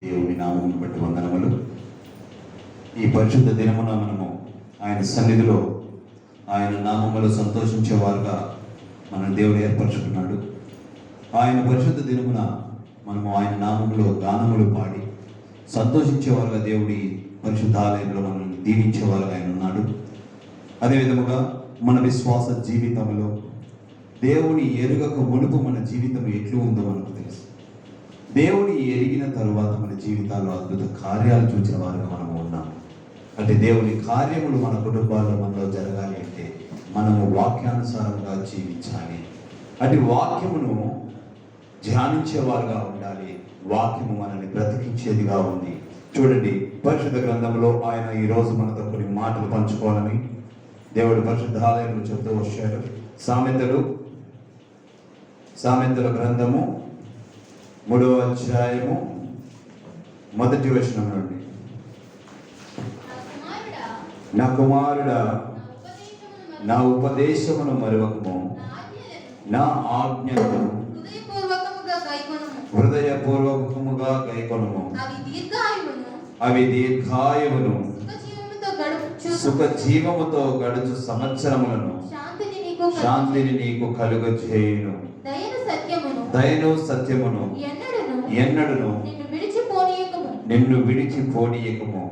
దేవుని నామమును బట్టి వందనములు. ఈ పరిశుద్ధ దినమున మనము ఆయన సన్నిధిలో ఆయన నామములో సంతోషించేవారుగా మన దేవుడు ఏర్పరచుకున్నాడు. ఆయన పరిశుద్ధ దినమున మనము ఆయన నామములో గానములు పాడి సంతోషించేవారుగా దేవుడి పరిశుద్ధ ఆలయంలో మనల్ని దీవించేవారుగా ఆయన ఉన్నాడు. అదేవిధముగా మన విశ్వాస జీవితంలో దేవుని ఎరుగక మునుపు మన జీవితం ఎట్లు ఉందో మనకు తెలుసు. దేవుని ఎరిగిన తరువాత మన జీవితాల్లో అద్భుత కార్యాలు చూసిన వారుగా మనము ఉన్నాం. అంటే దేవుని కార్యములు మన కుటుంబాల్లో మనలో జరగాలి అంటే మనము వాక్యానుసారంగా జీవించాలి. అటు వాక్యమును ధ్యానించేవారుగా ఉండాలి. వాక్యము మనల్ని బ్రతికించేదిగా ఉంది. చూడండి, పరిశుద్ధ గ్రంథంలో ఆయన ఈరోజు మనతో కొన్ని మాటలు పంచుకోవాలని దేవుడు పరిశుద్ధ ఆలయంలో చెబుతూ వచ్చాడు. సామెతల గ్రంథము 3వ అధ్యాయము 1వ వచనం నుండి, నా కుమారుడా, నా ఉపదేశమును మరువకము, నా ఆజ్ఞలను హృదయపూర్వకముగా గైకొనుము. అవి దీర్ఘాయువును సుఖ జీవముతో గడుచు సంవత్సరములను శాంతిని నీకు కలుగజేయును. దయను సత్యమును ఎన్నడును నిన్ను విడిచిపోనీయకము.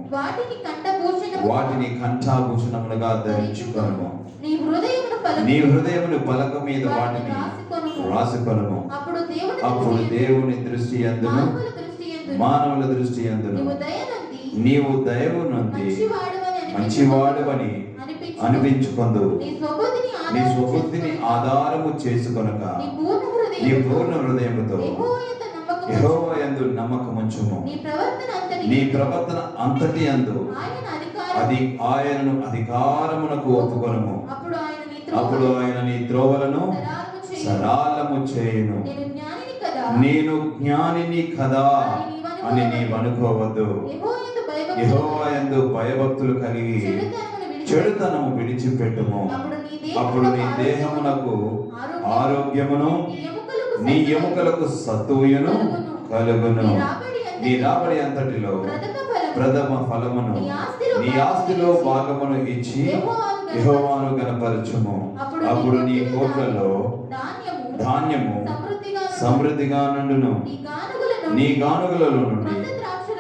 వాటిని కంఠాభూషణములుగా ధరించుకొనుము. నీ హృదయమును పలక మీద వాటిని రాసుకొనుము. అప్పుడు దేవుని దృష్టి యందును మానవుల దృష్టి యందును నీవు దయవునంది మంచివాడవని అనిపించుకొందు. నీ స్వబుద్ధిని ఆధారము చేసుకొనక నీ పూర్ణ హృదయముతో యెహోవా యందు నమ్మకముంచుము. నీ ప్రవర్తన అంతటి యందు ఆయనను అధికారమునకు ఒప్పుకొనుము. అప్పుడు ఆయన నీ త్రోవలను సరళము చేయును. నేను జ్ఞానిని కదా అని నీవు అనుకోవద్దు. యెహోవా యందు భయభక్తులు కలిగి చెడుతనము విడిచిపెట్టుము. అప్పుడు నీ దేహమునకు ఆరోగ్యమును నీ ఎముకలకు సత్తువును కలుగును. నీ రాబడి అంతటిలో ప్రథమ ఫలమును నీ ఆస్తిలో భాగమును ఇచ్చి యెహోవాను గణపరచుము. అప్పుడు నీ కోట్లలో ధాన్యము సమృద్ధిగా నుండును. నీ గానుగులలో నుండి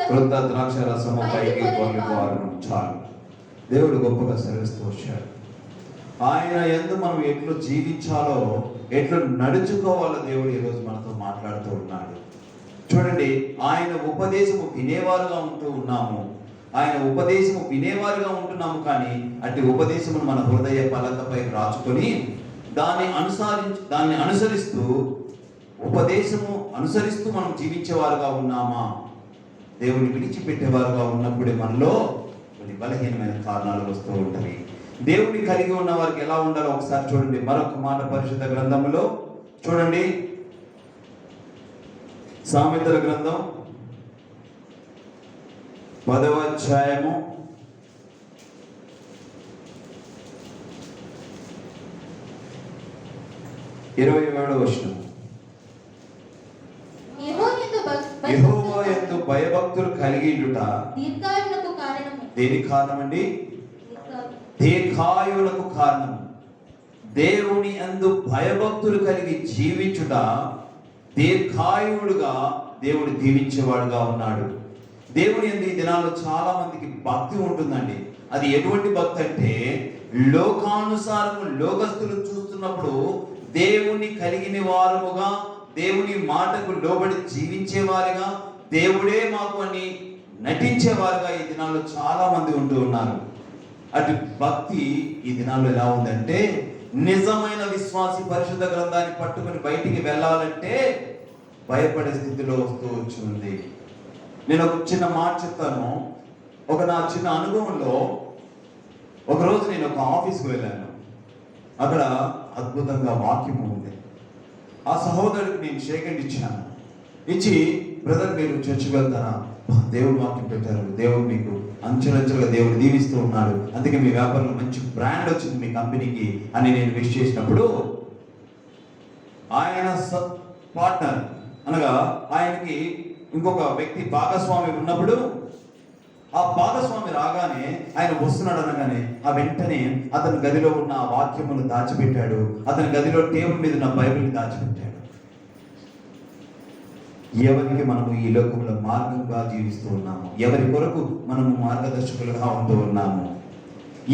క్రొత్త ద్రాక్ష రసము పైకి పొర్లిపోరును. చాలు. దేవుడు గొప్పగా సెలవిస్తూ వచ్చాడు. ఆయన యందు మనం ఎట్లు జీవించాలో, ఎట్లు నడుచుకోవాలో దేవుడు ఈరోజు మనతో మాట్లాడుతూ ఉన్నాడు. చూడండి, ఆయన ఉపదేశము వినేవారుగా ఉంటున్నాము. కానీ అట్టి ఉపదేశమును మన హృదయ పలకపై రాచుకొని దాన్ని అనుసరిస్తూ ఉపదేశము అనుసరిస్తూ మనం జీవించేవారుగా ఉన్నామా? దేవుని విడిచిపెట్టేవారుగా ఉన్నప్పుడే మనలో కొన్ని బలహీనమైన కారణాలు వస్తూ ఉంటాయి. దేవుని కలిగి ఉన్న వారికి ఎలా ఉండాలో ఒకసారి చూడండి. మరొక మాట పరిశుద్ధ గ్రంథంలో చూడండి, సామెతల గ్రంథం 10వ అధ్యాయము 27వ వచనం. యెహోవా యందు భయభక్తులు కలిగియుట దేనికి కారణమండి? దీర్ఘాయువులకు కారణం. దేవుని యందు భయభక్తులు కలిగి జీవించుట దీర్ఘాయువుడుగా దేవుడు దీవించేవాడుగా ఉన్నాడు. దేవుని యందు ఈ దినాల్లో చాలా మందికి భక్తి ఉంటుందండి. అది ఎటువంటి భక్తి అంటే, లోకానుసారము లోకస్తులు చూస్తున్నప్పుడు దేవుని కలిగిన వారముగా, దేవుని మాటకు లోబడి జీవించేవారుగా, దేవుడే మాకు అని నటించేవారుగా ఈ దినాల్లో చాలా మంది ఉంటూ ఉన్నారు. అటు భక్తి ఈ దినాల్లో ఎలా ఉందంటే, నిజమైన విశ్వాసి పరిశుద్ధ గ్రంథాన్ని పట్టుకుని బయటికి వెళ్ళాలంటే భయపడే స్థితిలో వస్తూ వచ్చింది. నేను ఒక చిన్న మాట చెప్తాను. నా చిన్న అనుభవంలో ఒకరోజు నేను ఒక ఆఫీస్కి వెళ్ళాను. అక్కడ అద్భుతంగా వాక్యం ఉంది. ఆ సహోదరుడికి నేను షేక్ హ్యాండ్ ఇచ్చాను. ఇచ్చి, బ్రదర్ మీరు చర్చికి వెళ్తారా? దేవుడు వాక్యం పెట్టారు, దేవుడు మీకు అంచెలంచెలుగా దేవుడు దీవిస్తూ ఉన్నాడు, అందుకే మీ వ్యాపారంలో మంచి బ్రాండ్ వచ్చింది మీ కంపెనీకి అని నేను విష్ చేసినప్పుడు, ఆయన పార్ట్నర్ అనగా ఆయనకి ఇంకొక వ్యక్తి భాగస్వామి ఉన్నప్పుడు ఆ భాగస్వామి రాగానే ఆయన వస్తున్నాడు అనగానే ఆ వెంటనే అతని గదిలో ఉన్న ఆ వాక్యమును దాచిపెట్టాడు. అతని గదిలో టేబుల్ మీద ఉన్న బైబిల్ని దాచిపెట్టాడు. ఎవరికి మనము ఈ లోకంలో మార్గంగా జీవిస్తూ ఉన్నాము? ఎవరి కొరకు మనము మార్గదర్శకులుగా ఉంటూ ఉన్నాము?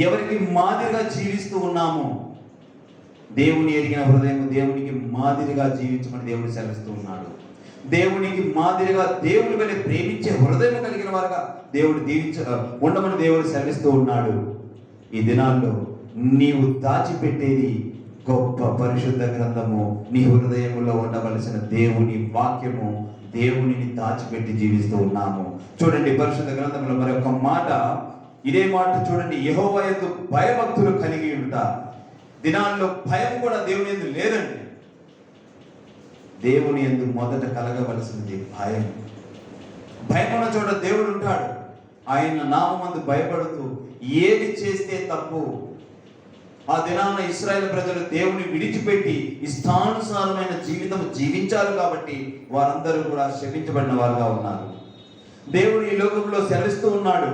ఎవరికి మాదిరిగా జీవిస్తూ ఉన్నాము? దేవుని ఎరిగిన హృదయం దేవునికి మాదిరిగా జీవించమని దేవుడు సెలవిస్తూ ఉన్నాడు. దేవునికి మాదిరిగా దేవుని వలె ప్రేమించే హృదయం కలిగిన వారుగా దేవుడు ఉండమని దేవుడు సెలవిస్తూ ఉన్నాడు. ఈ దినాల్లో నీవు దాచిపెట్టేది గొప్ప పరిశుద్ధ గ్రంథము, నీ హృదయంలో ఉండవలసిన దేవుని వాక్యము. దేవునిని దాచిపెట్టి జీవిస్తూ ఉన్నాము. చూడండి పరిశుద్ధ గ్రంథంలో మరొక మాట, ఇదే మాట చూడండి, యెహోవా యందు భయభక్తులు కలిగి ఉంట. దినాల్లో భయం కూడా దేవుని యందు లేదండి. దేవుని యందు మొదట కలగవలసింది భయం. భయం ఉన్న చోట దేవుడు ఉంటాడు. ఆయన నామమందు భయపడుతూ ఏది చేస్తే తప్పు. ఆ దినాన ఇశ్రాయేలు ప్రజలు దేవుని విడిచిపెట్టి ఇష్టానుసారమైన జీవితం జీవించారు కాబట్టి వారందరూ కూడా శపించబడిన వారుగా ఉన్నారు. దేవుడు ఈ లోకంలో సెలవిస్తూ ఉన్నాడు.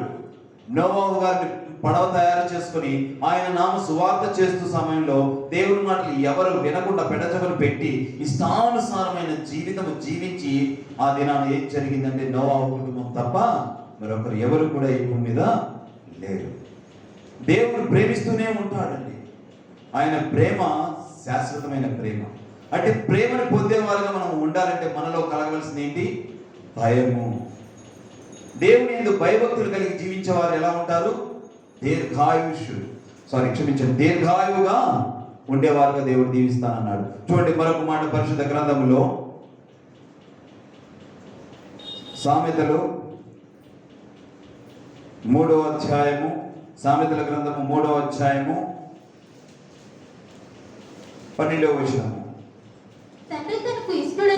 నోవాహు గారిని పడవ తయారు చేసుకుని ఆయన నామ సువార్త చేస్తూ సమయంలో దేవుని మాటలు ఎవరు వినకుండా పెడచెవిన పెట్టి ఇష్టానుసారమైన జీవితం జీవించి ఆ దినాన ఏం జరిగిందంటే నోవాహు కుటుంబం తప్ప మరొకరు ఎవరు కూడా ఈ భూమి మీద లేరు. దేవుడు ప్రేమిస్తూనే ఉంటాడండి. ఆయన ప్రేమ శాశ్వతమైన ప్రేమ. అంటే ప్రేమను పొందేవారుగా మనం ఉండాలంటే మనలో కలగవలసింది ఏంటి? భయము. దేవుని యందు భయభక్తులు కలిగి జీవించేవారు ఎలా ఉంటారు? దీర్ఘాయువుగా ఉండేవారుగా దేవుడు దీవిస్తానన్నాడు. చూడండి మరొక మాట పరిశుద్ధ గ్రంథములో సామెతలు 3వ అధ్యాయము, సామెతల గ్రంథము 3వ అధ్యాయము 12వ వచనము.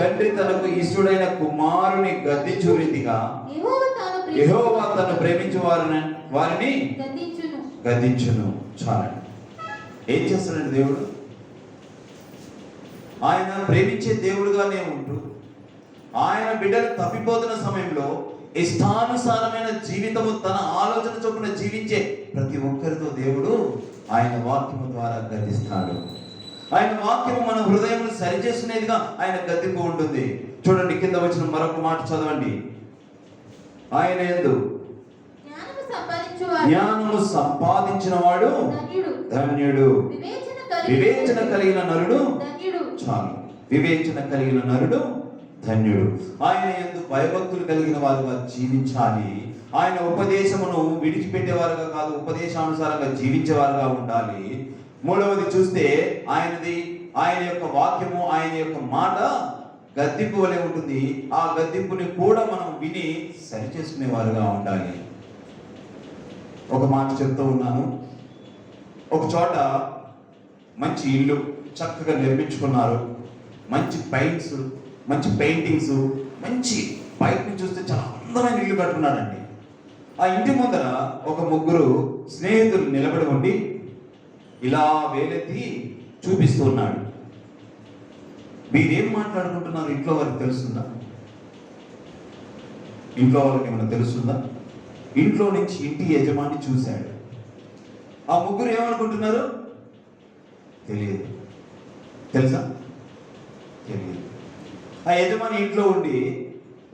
తండ్రి తనకు ఇష్టడైన కుమారుని గద్దించు రీతిగా యెహోవా తను ప్రేమించు వారిని గద్దించును. చాలండి. ఏం చేస్తాడండి దేవుడు? ఆయన ప్రేమించే దేవుడుగానే ఉంటూ ఆయన బిడ్డలు తప్పిపోతున్న సమయంలో ఇష్టానుసారమైన జీవితము తన ఆలోచన చొప్పున జీవించే ప్రతి ఒక్కరితో దేవుడు ఆయన వాక్యము ద్వారా గద్దిస్తాడు. ఆయన వాక్యము మన హృదయమును సరిచేసుకునేదిగా ఆయన గద్దింపు ఉంటుంది. చూడండి కింద వచ్చిన మరొక మాట చదవండి. ఆయన యందు జ్ఞానము సంపాదించిన వాడు ధన్యుడు. వివేచన కలిగిన నరుడు చాలు. వివేచన కలిగిన నరుడు ధన్యుడు. ఆయన యందు భయభక్తులు కలిగిన వారుగా జీవించాలి. ఆయన ఉపదేశమును విడిచిపెట్టేవారుగా కాదు, ఉపదేశానుసారంగా జీవించేవారుగా ఉండాలి. మూడవది చూస్తే ఆయన యొక్క వాక్యము, ఆయన యొక్క మాట గద్దింపు వలె ఉంటుంది. ఆ గద్దింపుని కూడా మనం విని సరిచేసుకునేవారుగా ఉండాలి. ఒక మాట చెప్తూ ఉన్నాను. ఒక చోట మంచి ఇల్లు చక్కగా నిర్మించుకున్నారు. మంచి పెయింట్స్, మంచి పెయింటింగ్స్, మంచి బయట నుంచి చూస్తే చాలా అందమైన ఇల్లు కట్టుకున్నాడండి. ఆ ఇంటి ముందర ఒక ముగ్గురు స్నేహితులు నిలబడి ఉండి ఇలా వేలెత్తి చూపిస్తూ ఉన్నాడు. మీరేం మాట్లాడుకుంటున్నారు ఇంట్లో వారికి తెలుస్తుందా? ఇంట్లో వాళ్ళకి ఏమైనా తెలుస్తుందా? ఇంట్లో నుంచి ఇంటి యజమాని చూశాడు. ఆ ముగ్గురు ఏమనుకుంటున్నారు? తెలియదు. తెలుసా? తెలియదు. ఆ యజమాని ఇంట్లో ఉండి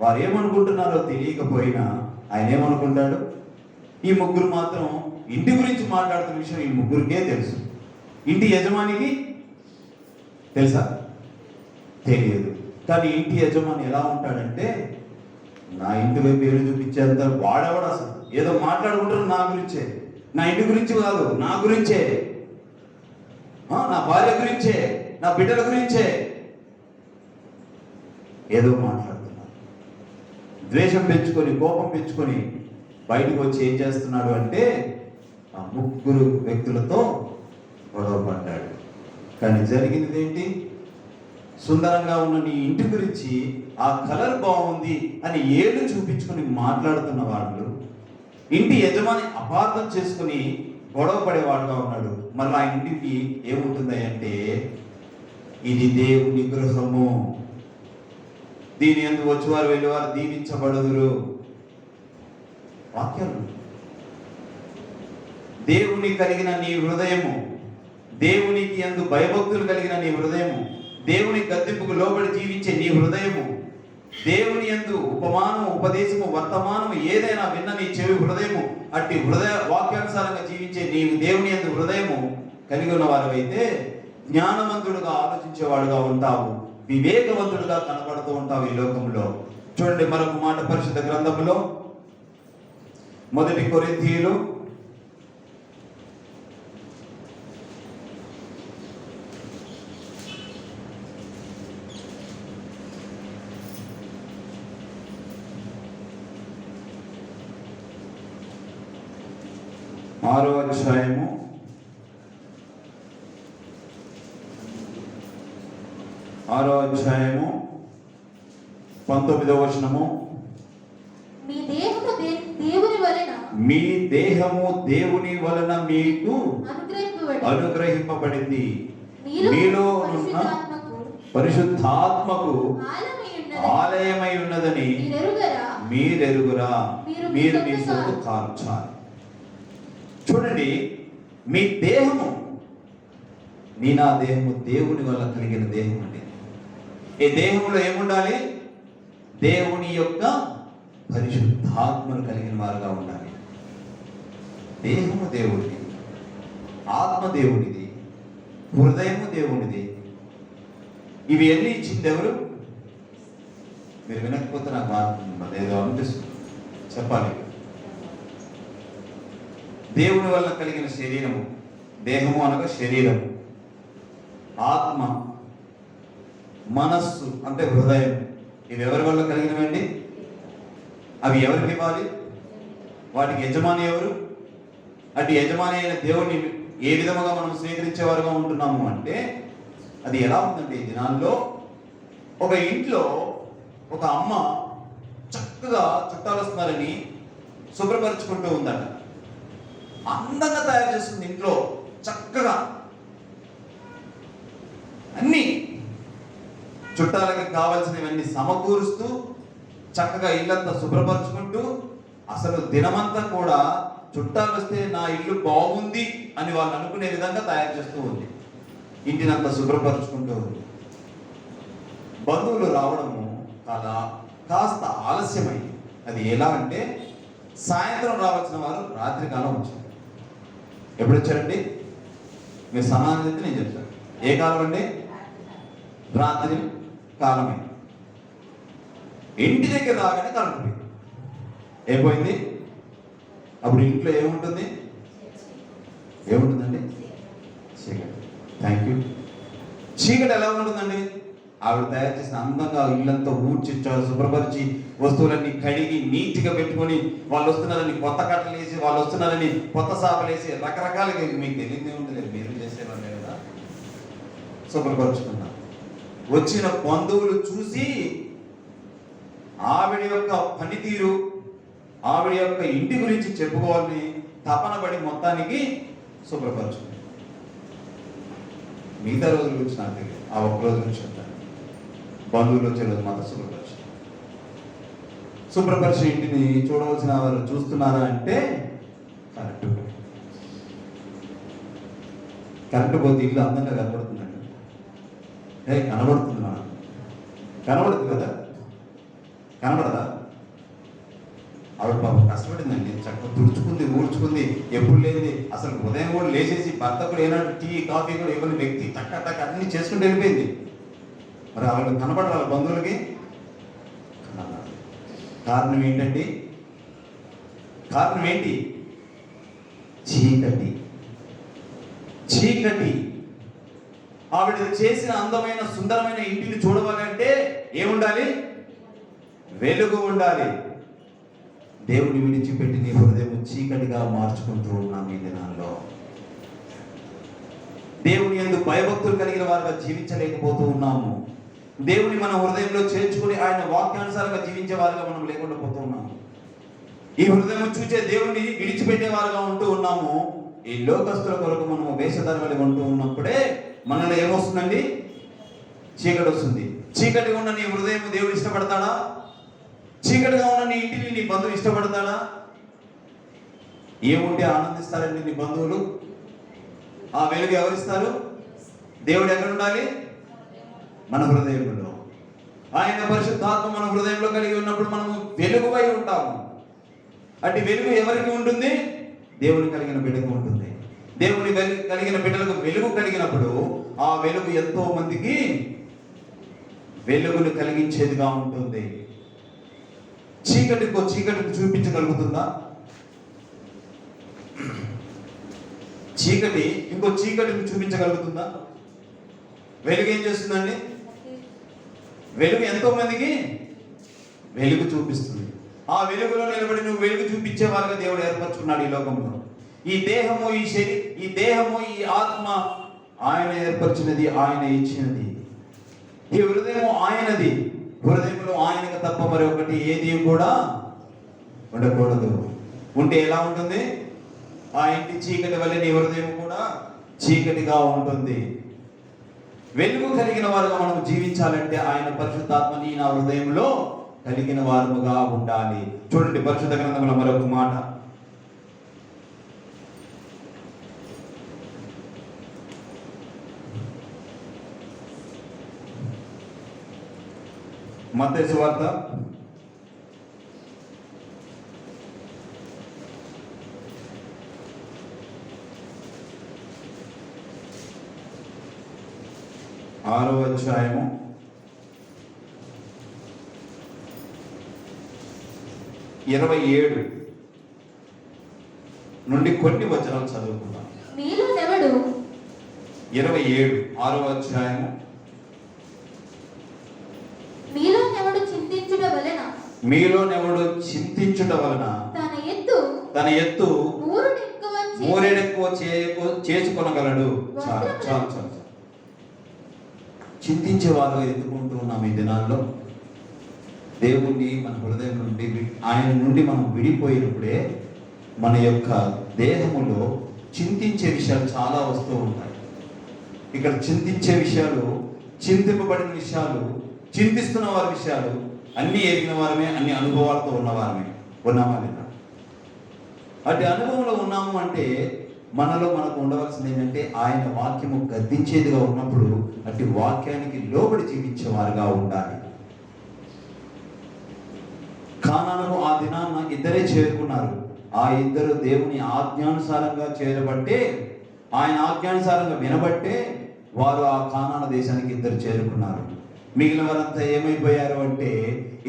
వారు ఏమనుకుంటున్నారో తెలియకపోయినా ఆయన ఏమనుకుంటాడు? ఈ ముగ్గురు మాత్రం ఇంటి గురించి మాట్లాడుతున్న విషయం ఈ ముగ్గురికే తెలుసు. ఇంటి యజమానికి తెలుసా? తెలియదు. కానీ ఇంటి యజమాని ఎలా ఉంటాడంటే, నా ఇంటి వైపు పేరు చూపించేంత వాడేవాడు. అసలు ఏదో మాట్లాడుకుంటారు నా గురించే, నా ఇంటి గురించి కాదు, నా గురించే, నా భార్య గురించే, నా బిడ్డల గురించే ఏదో మాట్లాడుతున్నాడు. ద్వేషం పెంచుకొని, కోపం పెంచుకొని బయటకు వచ్చి ఏం చేస్తున్నాడు అంటే ఆ ముగ్గురు వ్యక్తులతో గొడవ పడ్డాడు. కానీ జరిగినది ఏంటి? సుందరంగా ఉన్న నీ ఇంటి గురించి, ఆ కలర్ బాగుంది అని ఏళ్ళు చూపించుకొని మాట్లాడుతున్న వాళ్ళు ఇంటి యజమాని అపార్థం చేసుకుని గొడవ పడేవాడుగా ఉన్నాడు. మళ్ళీ ఆ ఇంటికి ఏముంటుంది అంటే, ఇది దేవుని గృహము, దీని యందు వచ్చేవారు వెళ్ళేవారు దీవించబడుదురు. వాక్యాలు. దేవుని కలిగిన నీ హృదయము, దేవునికి యందు భయభక్తులు కలిగిన నీ హృదయము, దేవుని గద్దింపుకు లోబడి జీవించే నీ హృదయము, దేవుని యందు ఉపమానము, ఉపదేశము, వర్తమానము ఏదైనా విన్న నీ చెవి హృదయము, అట్టి హృదయ వాక్యానుసారంగా జీవించే నీ దేవుని యందు హృదయము కలిగి ఉన్న వారివైతే జ్ఞానవంతుడుగా ఆలోచించేవాడుగా ఉంటావు, వివేకవంతుడుగా కనబడుతూ ఉంటావు ఈ లోకంలో. చూడండి మరొక మాట పరిశుద్ధ గ్రంథములో 1 కొరింథీయులు 6వ అధ్యాయము 19వ వచనము. మీ దేహము దేవుని వలన మీకు అనుగ్రహింపబడింది, మీలో ఉన్న పరిశుద్ధాత్మకు ఆలయమై ఉన్నదని మీరెరుగురా, మీరు మీ సొత్తు కాల్చాలి. చూడండి, మీ దేహము, నా దేహము దేవుని వల్ల కలిగిన దేహం అండి. ఈ దేహంలో ఏముండాలి? దేవుని యొక్క పరిశుద్ధాత్మను కలిగిన వారుగా ఉండాలి. దేహము దేవుడిది, ఆత్మ దేవుడిది, హృదయము దేవుడిది. ఇవి ఎన్ని ఇచ్చింది ఎవరు? మీరు వినకపోతే నాకు ఏదో అనిపిస్తుంది, చెప్పాలి. దేవుని వల్ల కలిగిన శరీరము, దేహము అనగా శరీరము, ఆత్మ, మనస్సు అంటే హృదయం, ఇవి ఎవరి వల్ల కలిగినవండి? అవి ఎవరికి ఇవ్వాలి? వాటికి యజమాని ఎవరు? అటు యజమాని అయిన దేవుడిని ఏ విధముగా మనం స్వీకరించేవారుగా ఉంటున్నాము అంటే, అది ఎలా ఉందంటే, ఈ దినాల్లో ఒక ఇంట్లో ఒక అమ్మ చక్కగా చుట్టాలు వస్తున్నారని శుభ్రపరుచుకుంటూ ఉందట. అందంగా తయారు చేస్తుంది, ఇంట్లో చక్కగా అన్ని చుట్టాలకి కావాల్సినవన్నీ సమకూరుస్తూ చక్కగా ఇల్లంతా శుభ్రపరుచుకుంటూ, అసలు దినమంతా కూడా చుట్టాలు వస్తే నా ఇల్లు బాగుంది అని వాళ్ళు అనుకునే విధంగా తయారు చేస్తూ ఉంది, ఇంటినంతా శుభ్రపరుచుకుంటూ ఉంది. బంధువులు రావడము కాస్త ఆలస్యమైంది. అది ఎలా అంటే, సాయంత్రం రావాల్సిన వారు రాత్రి కాలం వచ్చారు. ఎప్పుడు వచ్చారండి? మీరు సమాధానం చెప్తే నేను చెప్తాను. ఏ కాలం అండి? రాత్రి కాలమే. ఇంటి దగ్గర రాగానే కరెంట్ పోయింది. ఏమైపోయింది? అప్పుడు ఇంట్లో ఏముంటుంది? ఏముంటుందండి? చీకటి. Thank you. చీకటి ఎలా ఉంటుందండి? ఆవిడ తయారు చేసిన అందంగా ఇల్లంతా ఊడ్చి శుభ్రపరిచి వస్తువులన్నీ కడిగి నీట్గా పెట్టుకొని, వాళ్ళు వస్తున్నారని కొత్త కట్టలు వేసి, వాళ్ళు వస్తున్నారని కొత్త సాపలు వేసి, రకరకాలుగా మీకు తెలియదే ఉండలేదు, మీరు చేసేవాళ్ళే కదా. శుభ్రపరుచుకున్నారు. వచ్చిన బంధువులు చూసి ఆవిడ యొక్క పనితీరు, ఆవిడ యొక్క ఇంటి గురించి చెప్పుకోవాలని తపన పడి మొత్తానికి శుభ్రపరుచుకున్నారు. మిగతా రోజుల గురించి నాకు తెలియదు, ఆ ఒక్క రోజు నుంచి చెప్తాను. బంధువులు వచ్చే రోజు మాత్రం శుభ్రపరిచి ఇంటిని చూడవలసిన వారు చూస్తున్నారా అంటే, కరెంటు పోతే ఇల్లు అందంగా కనబడుతుందండి. కనబడుతుంది, కనబడుతుంది కదా, కనబడదా? ఆవిడ పాపం కష్టపడిందండి, చక్కగా తుడుచుకుంది, ఊడ్చుకుంది, ఎప్పుడు లేనిది. అసలు ఉదయం కూడా లేచేసి భర్త కూడా ఏనాడు టీ కాఫీ కూడా ఇవ్వని వ్యక్తి టక్క అన్ని చేసుకుంటూ వెళ్ళిపోయింది. మరి ఆవిడ కనబడాలి బంధువులకి. కారణం ఏంటండి? కారణం ఏంటి? చీకటి. చీకటి. ఆవిడ చేసిన అందమైన సుందరమైన ఇంటిని చూడవాలంటే ఏముండాలి? వెలుగు ఉండాలి. దేవుని విడిచిపెట్టి నీ హృదయం చీకటిగా మార్చుకుంటూ ఉన్నాం ఈ దినాల్లో. దేవుని యందు భయభక్తులు కలిగిన వారుగా జీవించలేకపోతూ ఉన్నాము. దేవుని మన హృదయంలో చేర్చుకుని ఆయన వాక్యానుసారంగా జీవించే వారుగా మనం లేకుండా పోతూ ఉన్నాము. ఈ హృదయం చూసే దేవుని విడిచిపెట్టే వారుగా ఉంటూ ఉన్నాము. ఈ లోకస్తుల కొరకు మనము వేషధారణ ఉంటూ ఉన్నప్పుడే మనలో ఏమొస్తుందండి? చీకటి వస్తుంది. చీకటిగా ఉన్న నీ హృదయం దేవుడు ఇష్టపడతాడా? చీకటిగా ఉన్న నీ ఇంటిని నీ బంధువు ఇష్టపడతాడా? ఏముంటే ఆనందిస్తారండి నీ బంధువులు? ఆ వెలుగు ఎవరిస్తారు? దేవుడు ఎక్కడ ఉండాలి? మన హృదయంలో. ఆయన పరిశుద్ధాత్మ మన హృదయంలో కలిగి ఉన్నప్పుడు మనము వెలుగువై ఉంటాము. అటు వెలుగు ఎవరికి ఉంటుంది? దేవుని కలిగిన బిడ్డకు ఉంటుంది. దేవుని కలిగిన బిడ్డలకు వెలుగు కలిగినప్పుడు ఆ వెలుగు ఎంతో మందికి వెలుగును కలిగించేదిగా ఉంటుంది. చీకటికి చూపించగలుగుతుందా? చీకటి ఇంకో చీకటిని చూపించగలుగుతుందా? వెలుగు ఏం చేస్తుందండి? వెలుగు ఎంతో మందికి వెలుగు చూపిస్తుంది. ఆ వెలుగులో నిలబడి నువ్వు వెలుగు చూపించే వారుగా దేవుడు ఏర్పరచుకున్నాడు ఈ లోకంలో. ఈ దేహము, ఈ దేహము, ఈ ఆత్మ ఆయన ఏర్పరిచినది, ఆయన ఇచ్చినది. ఈ హృదయము ఆయనది. హృదయంలో ఆయనకు తప్ప మరొకటి ఏది కూడా ఉండకూడదు. ఉంటే ఎలా ఉంటుంది? ఆ ఇంటి చీకటి వల్ల నీ హృదయం కూడా చీకటిగా ఉంటుంది. వెలుగు కలిగిన వారుగా మనం జీవించాలంటే ఆయన పరిశుద్ధాత్మని నా హృదయంలో కలిగిన వారుగా ఉండాలి. చూడండి పరిశుద్ధ గ్రంథంలో మరొక మాట, మత్తయి సువార్త 6వ అధ్యాయము 27 నుండి కొన్ని వచనాలు చదువుకుందాం. 27 6వ అధ్యాయము. మీలోనెవడు చింతించుట వలన తన ఎత్తు మూరెడెక్కువ చేసుకొనగలడు. చాలు చాలు చాలు. చింతించే వారు ఎత్తుకుంటూ ఉన్నాం ఈ దినాల్లో. దేవుణ్ణి మన హృదయం నుండి ఆయన నుండి మనం విడిపోయినప్పుడే మన యొక్క దేహములో చింతించే విషయాలు చాలా వస్తూ ఉంటాయి. ఇక్కడ చింతించే విషయాలు, చింతింపబడిన విషయాలు, చింతిస్తున్న వారి విషయాలు అన్ని ఎరిగిన వారమే, అన్ని అనుభవాలతో ఉన్నామా లేదా? అటు అనుభవంలో ఉన్నాము అంటే మనలో మనకు ఉండవలసింది ఏంటంటే ఆయన వాక్యము గద్దించేదిగా ఉన్నప్పుడు అటు వాక్యానికి లోబడి జీవించేవారుగా ఉండాలి. కానానుకు ఆ దినాన్న ఇద్దరే చేరుకున్నారు. ఆ ఇద్దరు దేవుని ఆజ్ఞానుసారంగా చేరబట్టే, ఆయన ఆజ్ఞానుసారంగా వినబట్టే వారు ఆ కానాను దేశానికి ఇద్దరు చేరుకున్నారు. మిగిలిన వారంతా ఏమైపోయారు అంటే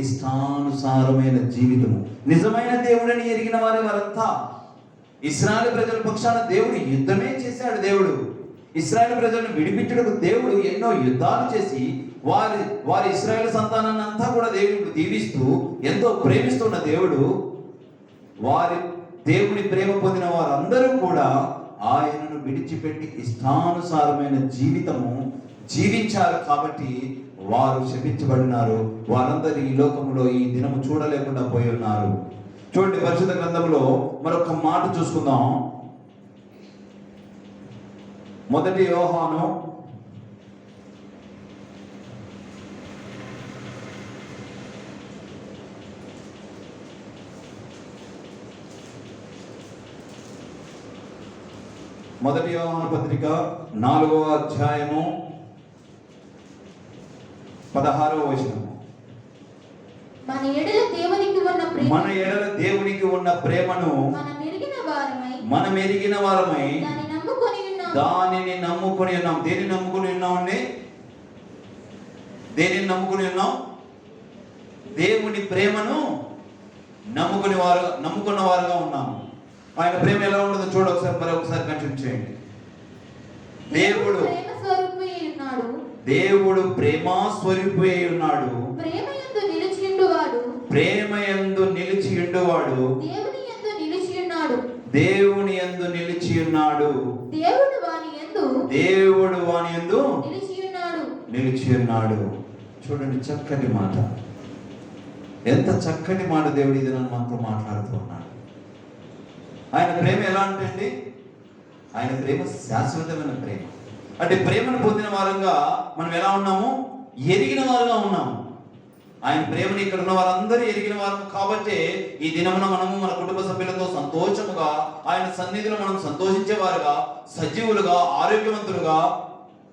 ఇష్టానుసారమైన జీవితము. నిజమైన దేవుడని ఎరిగిన వారంతా ఇశ్రాయేలు ప్రజల పక్షాన దేవుడు యుద్ధమే చేశాడు. దేవుడు ఇశ్రాయేలు ప్రజలను విడిపించడానికి దేవుడు ఎన్నో యుద్ధాలు చేసి వారి ఇశ్రాయేలు సంతానాన్ని అంతా కూడా దేవుడు దీవిస్తూ ఎంతో ప్రేమిస్తున్న దేవుడు, దేవుని ప్రేమ పొందిన వారందరూ కూడా ఆయనను విడిచిపెట్టి ఇష్టానుసారమైన జీవితము జీవించారు. కాబట్టి వారు శపించబడినారు. వారందరూ ఈ లోకంలో ఈ దినము చూడలేకుండా పోయి ఉన్నారు. చూడండి పరిశుద్ధ గ్రంథంలో మరొక మాట చూసుకుందాం. 1 యోహాను 1 యోహాను పత్రిక 4వ అధ్యాయము 16వ వచనం. మన ఎడల దేవునికి ఉన్న ప్రేమను మనం ఎరిగిన వారమై దానిని నమ్ముకొని ఉన్నాం. దేనిని నమ్ముకొని ఉన్నామండి? దేనిని నమ్ముకొని ఉన్నాం? దేవుని ప్రేమను నమ్ముకున్న వారుగా ఉన్నాము. ఆయన ప్రేమ ఎలా ఉండదో చూడ మరొకసారి కన్సిడర్ చేయండి. దేవుడు ప్రేమ స్వరూపి అయి ఉన్నాడు. ప్రేమయందు నిలిచియుండువాడు దేవుని యందు నిలిచియున్నాడు. దేవుడు వాని యందు నిలిచియున్నాడు. చూడండి చక్కటి మాట, ఎంత చక్కటి మాట దేవుడు ఇది మనతో మాట్లాడుతూ ఉన్నాడు. ఆయన ప్రేమ ఎలా అంటే ఆయన ప్రేమ శాశ్వతమైన ప్రేమ. అంటే ప్రేమను పొందిన వారంగా మనం ఎలా ఉన్నాము? ఎరిగిన వారుగా ఉన్నాము. ఆయన ప్రేమను ఇక్కడ ఉన్న వారందరూ ఎరిగిన వారు కాబట్టి ఈ దినమున మనము మన కుటుంబ సభ్యులతో సంతోషముగా ఆయన సన్నిధిలో మనం సంతోషించేవారుగా, సజీవులుగా, ఆరోగ్యవంతులుగా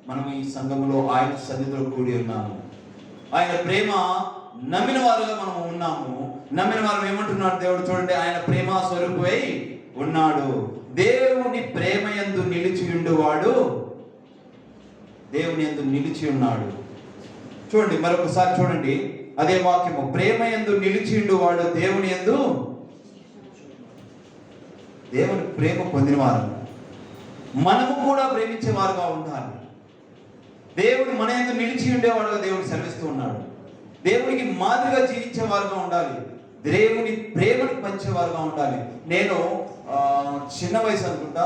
మనం ఈ సంఘములో ఆయన సన్నిధిలో కూడి ఉన్నాము. ఆయన ప్రేమ నమ్మిన వారుగా మనం ఉన్నాము. నమ్మిన వారు ఏమంటున్నాడు దేవుడు చూడండి, ఆయన ప్రేమ స్వరూపువై ఉన్నాడు. దేవుని ప్రేమ యందు నిలిచి ఉండువాడు దేవుని యందు నిలిచి ఉన్నాడు. చూడండి మరొకసారి చూడండి అదే వాక్యము, ప్రేమ యందు నిలిచి ఉండువాడు దేవుని యందు. దేవుని ప్రేమ పొందినవారు మనము కూడా ప్రేమించేవారుగా ఉండాలి. దేవుడు మన యందు నిలిచి ఉండేవాడుగా దేవుడు సెలవిస్తూ ఉన్నాడు. దేవునికి మాదిరిగా జీవించేవారుగా ఉండాలి. దేవుని ప్రేమను పంచేవారుగా ఉండాలి. నేను చిన్న వయసు అనుకుంటా,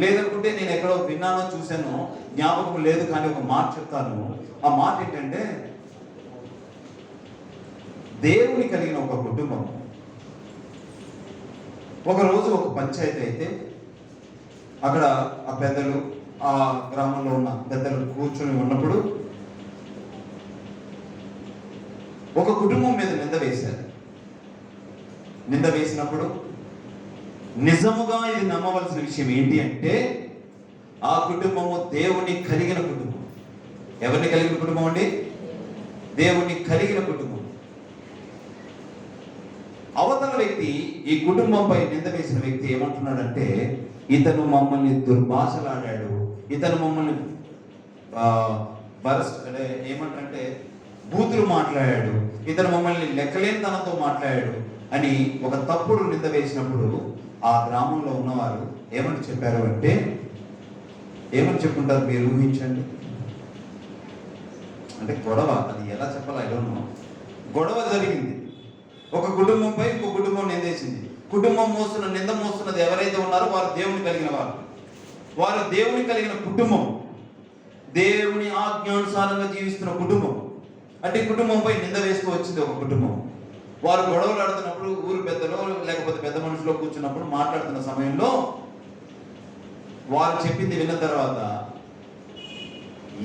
లేదనుకుంటే నేను ఎక్కడో విన్నానో చూశానో జ్ఞాపకం లేదు, కానీ ఒక మాట చెప్తాను. ఆ మాట ఏంటంటే, దేవుని కలిగిన ఒక కుటుంబం ఒకరోజు ఒక పంచాయతీ అయితే అక్కడ ఆ పెద్దలు, ఆ గ్రామంలో ఉన్న పెద్దలు కూర్చొని ఉన్నప్పుడు ఒక కుటుంబం మీద నింద వేశారు. నింద వేసినప్పుడు నిజముగా ఇది నమ్మవలసిన విషయం ఏంటి అంటే, ఆ కుటుంబము దేవుని కలిగిన కుటుంబం. ఎవరిని కలిగిన కుటుంబం అండి? దేవుని కలిగిన కుటుంబం. అవతల వ్యక్తి, ఈ కుటుంబంపై నింద వేసిన వ్యక్తి ఏమంటున్నాడంటే, ఇతను మమ్మల్ని దుర్భాషలాడాడు, ఇతను మమ్మల్ని ఏమంటే బూతులు మాట్లాడాడు, ఇతను మమ్మల్ని లెక్కలేని తనతో మాట్లాడాడు అని ఒక తప్పుడు నింద వేసినప్పుడు ఆ గ్రామంలో ఉన్నవారు ఏమని చెప్పారు అంటే, ఏమని చెప్పుంటారు మీరు ఊహించండి. అంటే గొడవ, అది ఎలా చెప్పాలో ఐ డోంట్ నో. గొడవ జరిగింది. ఒక కుటుంబంపై ఇంకో కుటుంబం నిందేసింది. కుటుంబం నింద మోస్తున్నది ఎవరైతే ఉన్నారో వారు దేవుని కలిగిన వారు. వారు దేవుని కలిగిన కుటుంబం, దేవుని ఆజ్ఞానుసారంగా జీవిస్తున్న కుటుంబం. అంటే కుటుంబంపై నింద వేస్తూ వచ్చింది ఒక కుటుంబం. వారు గొడవలు ఆడుతున్నప్పుడు, ఊరు పెద్దలో లేకపోతే పెద్ద మనుషులో కూర్చున్నప్పుడు మాట్లాడుతున్న సమయంలో వారు చెప్పింది విన్న తర్వాత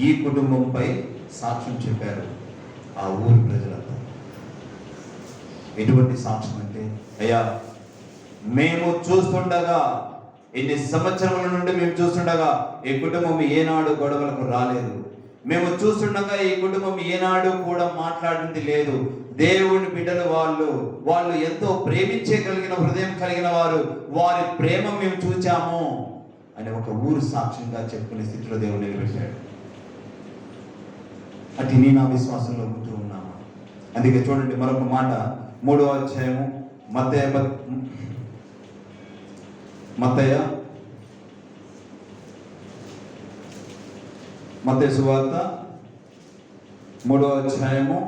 ఈ కుటుంబంపై సాక్ష్యం చెప్పారు ఆ ఊరి ప్రజలంతా. ఎటువంటి సాక్ష్యం అంటే, అయ్యా మేము చూస్తుండగా, ఎన్ని సంవత్సరముల నుండి మేము చూస్తుండగా ఈ కుటుంబం ఏనాడు గొడవలకు రాలేదు. మేము చూస్తుండగా ఈ కుటుంబం ఏనాడు కూడా మాట్లాడింది లేదు. దేవుని బిడ్డలు వాళ్ళు ఎంతో ప్రేమించగలిగిన హృదయం కలిగిన వారు, వారి ప్రేమ మేము చూచాము అని ఒక ఊరు సాక్ష్యంగా చెప్పుకునే స్థితిలో దేవుడు నిలబెట్టాడు. అటు నీ నా విశ్వాసంలో ఉంటూ ఉన్నాము. అందుకే చూడండి మరొక మాట, 3వ అధ్యాయము మత్తయి సువార్త 3వ అధ్యాయము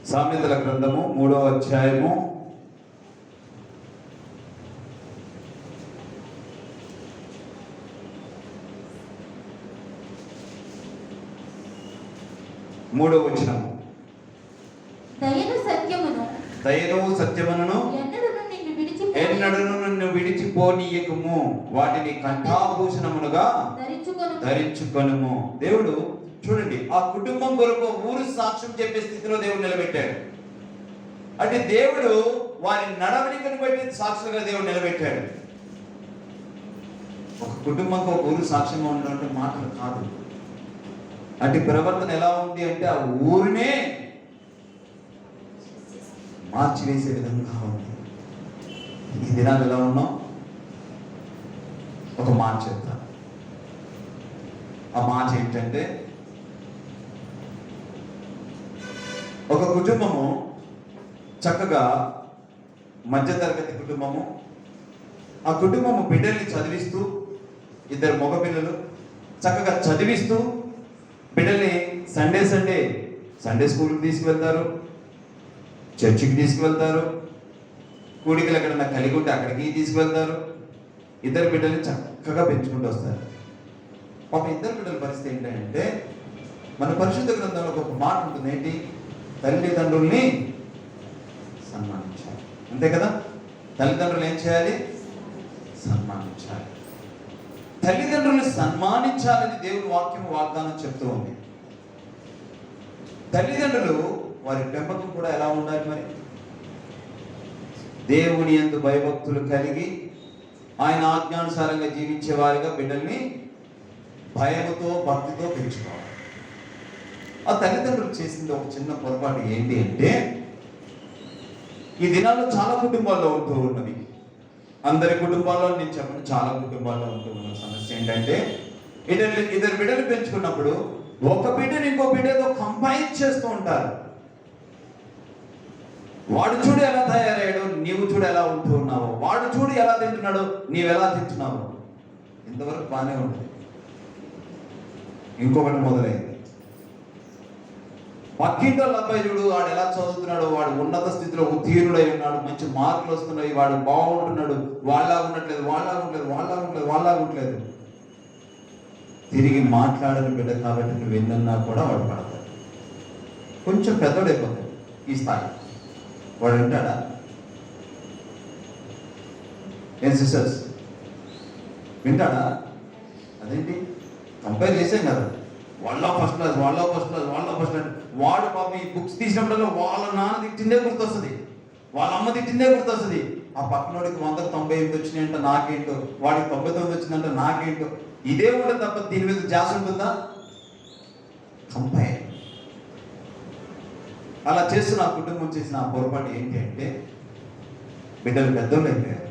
'సామెతల గ్రంథము 3వ అధ్యాయము 3వ వచనము, దయను సత్యమును ఎన్నడను నిన్ను విడిచిపోనీయకుము, వాటిని కంఠాభూషణములుగా ధరించుకొనుము. దేవుడు చూడండి ఆ కుటుంబం కొరకు ఊరు సాక్ష్యం చెప్పే స్థితిలో దేవుడు నిలబెట్టాడు. అంటే దేవుడు వారి నడవడికను బట్టి సాక్షులుగా దేవుడు నిలబెట్టాడు. ఒక కుటుంబంతో ఒక ఊరు సాక్ష్యంగా ఉండాలంటే మాటలు కాదు. అటు ప్రవర్తన ఎలా ఉంది అంటే ఆ ఊరినే మార్చివేసే విధంగా ఉంది. ఈ దినాలు ఎలా ఉన్నాం? ఒక మాట చెప్తాను. ఆ మాట ఏంటంటే, ఒక కుటుంబము చక్కగా మధ్యతరగతి కుటుంబము, ఆ కుటుంబము బిడ్డల్ని చదివిస్తూ, 2 మగ పిల్లలు చక్కగా చదివిస్తూ బిడ్డల్ని సండే స్కూల్కి తీసుకువెళ్తారు, చర్చికి తీసుకువెళ్తారు, కూడికలు ఎక్కడన్నా కలిగి ఉంటే అక్కడికి తీసుకువెళ్తారు. 2 బిడ్డల్ని చక్కగా పెంచుకుంటూ వస్తారు. పాప 2 బిడ్డల పరిస్థితి ఏంటంటే, మన పరిశుద్ధ గ్రంథంలో ఒక మాట ఉంటుంది, ఏంటి? తల్లిదండ్రుల్ని సన్మానించాలి. అంతే కదా? తల్లిదండ్రులు ఏం చేయాలి? సన్మానించాలి. తల్లిదండ్రుల్ని సన్మానించాలని దేవుని వాక్యం వాగ్దానం చెప్తూ ఉంది. తల్లిదండ్రులు వారి పెంపకం కూడా ఎలా ఉండాలి మరి? దేవుని యందు భయభక్తులు కలిగి ఆయన ఆజ్ఞానుసారంగా జీవించే వారిగా బిడ్డల్ని భయముతో భక్తితో పెంచుకోవాలి. ఆ తల్లిదండ్రులు చేసింది ఒక చిన్న పొరపాటు ఏంటి అంటే, ఈ దినాల్లో చాలా కుటుంబాల్లో ఉంటూ ఉన్నవి, అందరి కుటుంబాల్లో నేను చెప్పను, చాలా కుటుంబాల్లో ఉంటూ ఉన్న సమస్య ఏంటంటే, ఇద్దరు బిడ్డలు పెంచుకున్నప్పుడు ఒక బిడ్డని ఇంకో బిడ్డతో కంపైర్ చేస్తూ ఉంటారు. వాడు చూడు ఎలా తయారయ్యాడు, నీవు చూడు ఎలా ఉంటూ ఉన్నావు, వాడు చూడు ఎలా తింటున్నాడు, నీవెలా తింటున్నావు. ఇంతవరకు బాగానే ఉంటుంది. ఇంకొకటి మొదలైంది, పక్కింటో అబ్బాయి చూడు వాడు ఎలా చదువుతున్నాడు, వాడు ఉన్నత స్థితిలో ఉత్తీర్ణుడై ఉన్నాడు, మంచి మార్కులు వస్తున్నాయి, వాడు బాగుంటున్నాడు, వాళ్ళలా ఉండట్లేదు. తిరిగి మాట్లాడని బిడ్డ కాబట్టి నువ్వు ఎన్నన్నా కూడా వాడు పడతాడు. కొంచెం పెద్దోడైపోతాడు ఈ స్థాయి. వాడు వింటాడా? ఏం సిస్టర్స్, వింటాడా? అదేంటి, కంపేర్ చేసాం కదా, వాళ్ళ ఫస్ట్ క్లాస్ వాడు పాపం ఈ బుక్స్ తీసినప్పుడల్లా వాళ్ళ నాన్న తిట్టిందే గుర్తొస్తుంది, వాళ్ళ అమ్మ తిట్టిందే గుర్తొస్తుంది. ఆ పక్కనోడికి 198 వచ్చినాయంట, నాకేంటో, వాడికి 99 వచ్చిందంట, నాకేంటో. ఇదే ఉంటుంది తప్ప దీని మీద జాస్ ఉంటుందా? కంపేర్. అలా చేస్తున్న ఆ కుటుంబం చేసిన ఆ పొరపాటు ఏంటి అంటే, బిడ్డలు పెద్దోళ్ళు అయిపోయారు.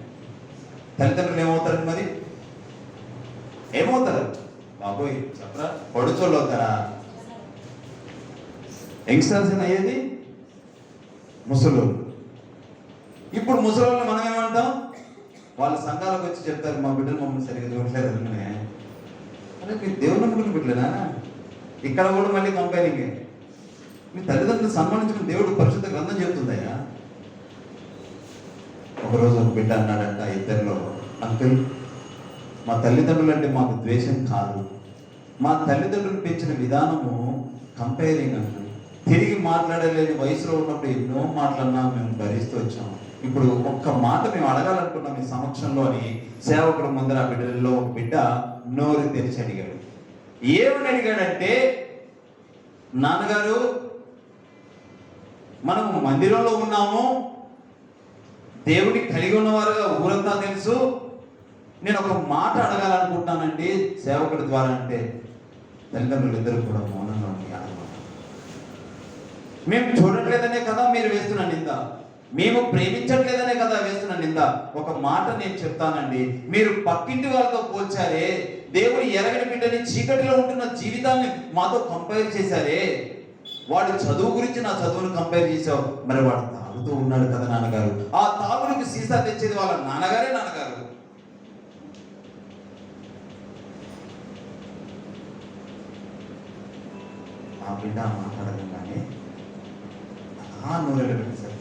తల్లిదండ్రులు ఏమవుతారు మరి? ఏమవుతారు బాబోయ్ చెప్పరా? పొడుచోళ్ళు అవుతారా? యంగ్స్టర్స్ అయ్యేది ముసలు. ఇప్పుడు ముసలోళ్ళు మనం ఏమంటాం? వాళ్ళ సంఘాలకు వచ్చి చెప్తారు, మా బిడ్డలు మమ్మల్ని సరిగ్గా చూడట్లేదు అనుకునే. అరే మీరు దేవుని నమ్ముకుని బిడ్డలేనా? ఇక్కడ కూడా మళ్ళీ కంపేరింగే. మీ తల్లిదండ్రులు సన్మానించిన దేవుడు పరిశుద్ధ గ్రంథం చెప్తుందయ్యా. ఒకరోజు ఒక బిడ్డ అన్నాడంట ఇద్దరిలో, అంకుల్ మా తల్లిదండ్రులు అంటే మాకు ద్వేషం కాదు, మా తల్లిదండ్రులు పెంచిన విధానము కంపేరింగ్ అంకుల్. తిరిగి మాట్లాడలేని వయసులో ఉన్నప్పుడు ఎన్నో మాటలన్నా మేము భరిస్తూ వచ్చాము. ఇప్పుడు ఒక్క మాట మేము అడగాలనుకున్నాం మీ సమక్షంలో అని సేవకుడు ముందర ఆ బిడ్డలలో ఒక బిడ్డ నోరు తెరిచి అడిగాడు. ఏమని అడిగాడంటే, నాన్నగారు మనము మందిరంలో ఉన్నాము, దేవుడిని కలిగి ఉన్నవారుగా ఊరంతా తెలుసు, నేను ఒక మాట అడగాలనుకుంటున్నానండి సేవకుడి ద్వారా. అంటే తల్లిదండ్రులు ఇద్దరు కూడా మౌనంగా ఉండి అడగ, మేము చూడట్లేదనే కదా మీరు వేస్తున్న నింద, మేము ప్రేమించట్లేదనే కదా వేస్తున్న నింద. ఒక మాట నేను చెప్తానండి, మీరు పక్కింటి వాళ్ళతో పోల్చారే, దేవుడు ఎరగని బిడ్డని చీకటిలో ఉంటున్న జీవితాన్ని మాతో కంపేర్ చేశారే, వాడు చదువు గురించి నా చదువును కంపేర్ చేశావు, మరి వాడు తాగుతూ ఉన్నాడు కదా నాన్నగారు, ఆ తాగుడికి సీసా తెచ్చేది వాళ్ళ నాన్నగారే నాన్నగారు. ఆ బిడ్డ మాట్లాడగానే ఆ నూనెలు పెట్టేశారు.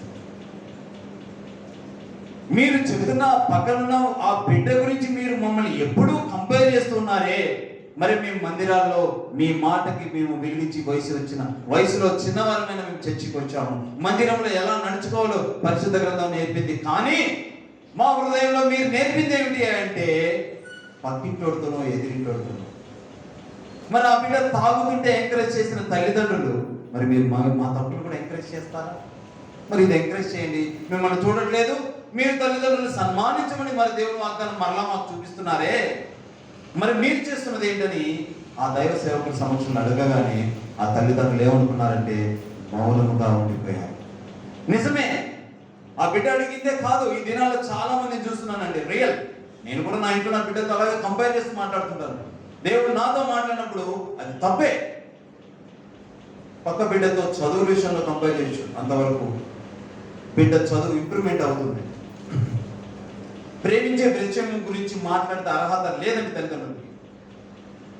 మీరు చెబుతున్న పక్కనున్న ఆ బిడ్డ గురించి మీరు మమ్మల్ని ఎప్పుడూ కంపేర్ చేస్తున్నారే, మరి మేము మందిరాల్లో మీ మాటకి మేము విలువించి వయసులో చిన్నవారమైన మేము చర్చికి వచ్చాము, మందిరంలో ఎలా నడుచుకోవాలో పరిశుద్ధ గ్రంథం నేర్పింది, కానీ మా హృదయంలో మీరు నేర్పింది ఏమిటి అంటే పక్కింటోడుతోనో ఎదిరింటోడుతోనో. మరి ఆ బిడ్డ తాగుతుంటే ఎంకరేజ్ చేసిన తల్లిదండ్రులు, మరి మీరు మా తప్పులు కూడా ఎంకరేజ్ చేస్తారా? మరి ఇది ఎంకరేజ్ చేయండి, మిమ్మల్ని చూడట్లేదు, మీరు తల్లిదండ్రులు సన్మానించమని మరి దేవుని వాగ్దానం మరలా మాకు చూపిస్తున్నారే, మరి మీరు చేస్తున్నది ఏంటని ఆ దైవ సేవకుల సమక్షంలో అడగగానే ఆ తల్లిదండ్రులు ఏమనుకున్నారంటే మౌనముగా ఉండిపోయారు. నిజమే, ఆ బిడ్డ అడిగిందే కాదు, ఈ దినాల్లో చాలా మందిని చూస్తున్నానండి, రియల్. నేను కూడా నా ఇంట్లో నా బిడ్డతో అలాగే కంపేర్ చేస్తూ మాట్లాడుతుంటాను. దేవుడు నాతో మాట్లాడినప్పుడు అది తప్పే. పక్క బిడ్డతో చదువు విషయంలో కంపేర్ చేయొచ్చు, అంతవరకు బిడ్డ చదువు ఇంప్రూవ్మెంట్ అవుతుంది. ప్రేమించే విషయం గురించి మాట్లాడితే అర్హత లేదండి తల్లిదండ్రులకి.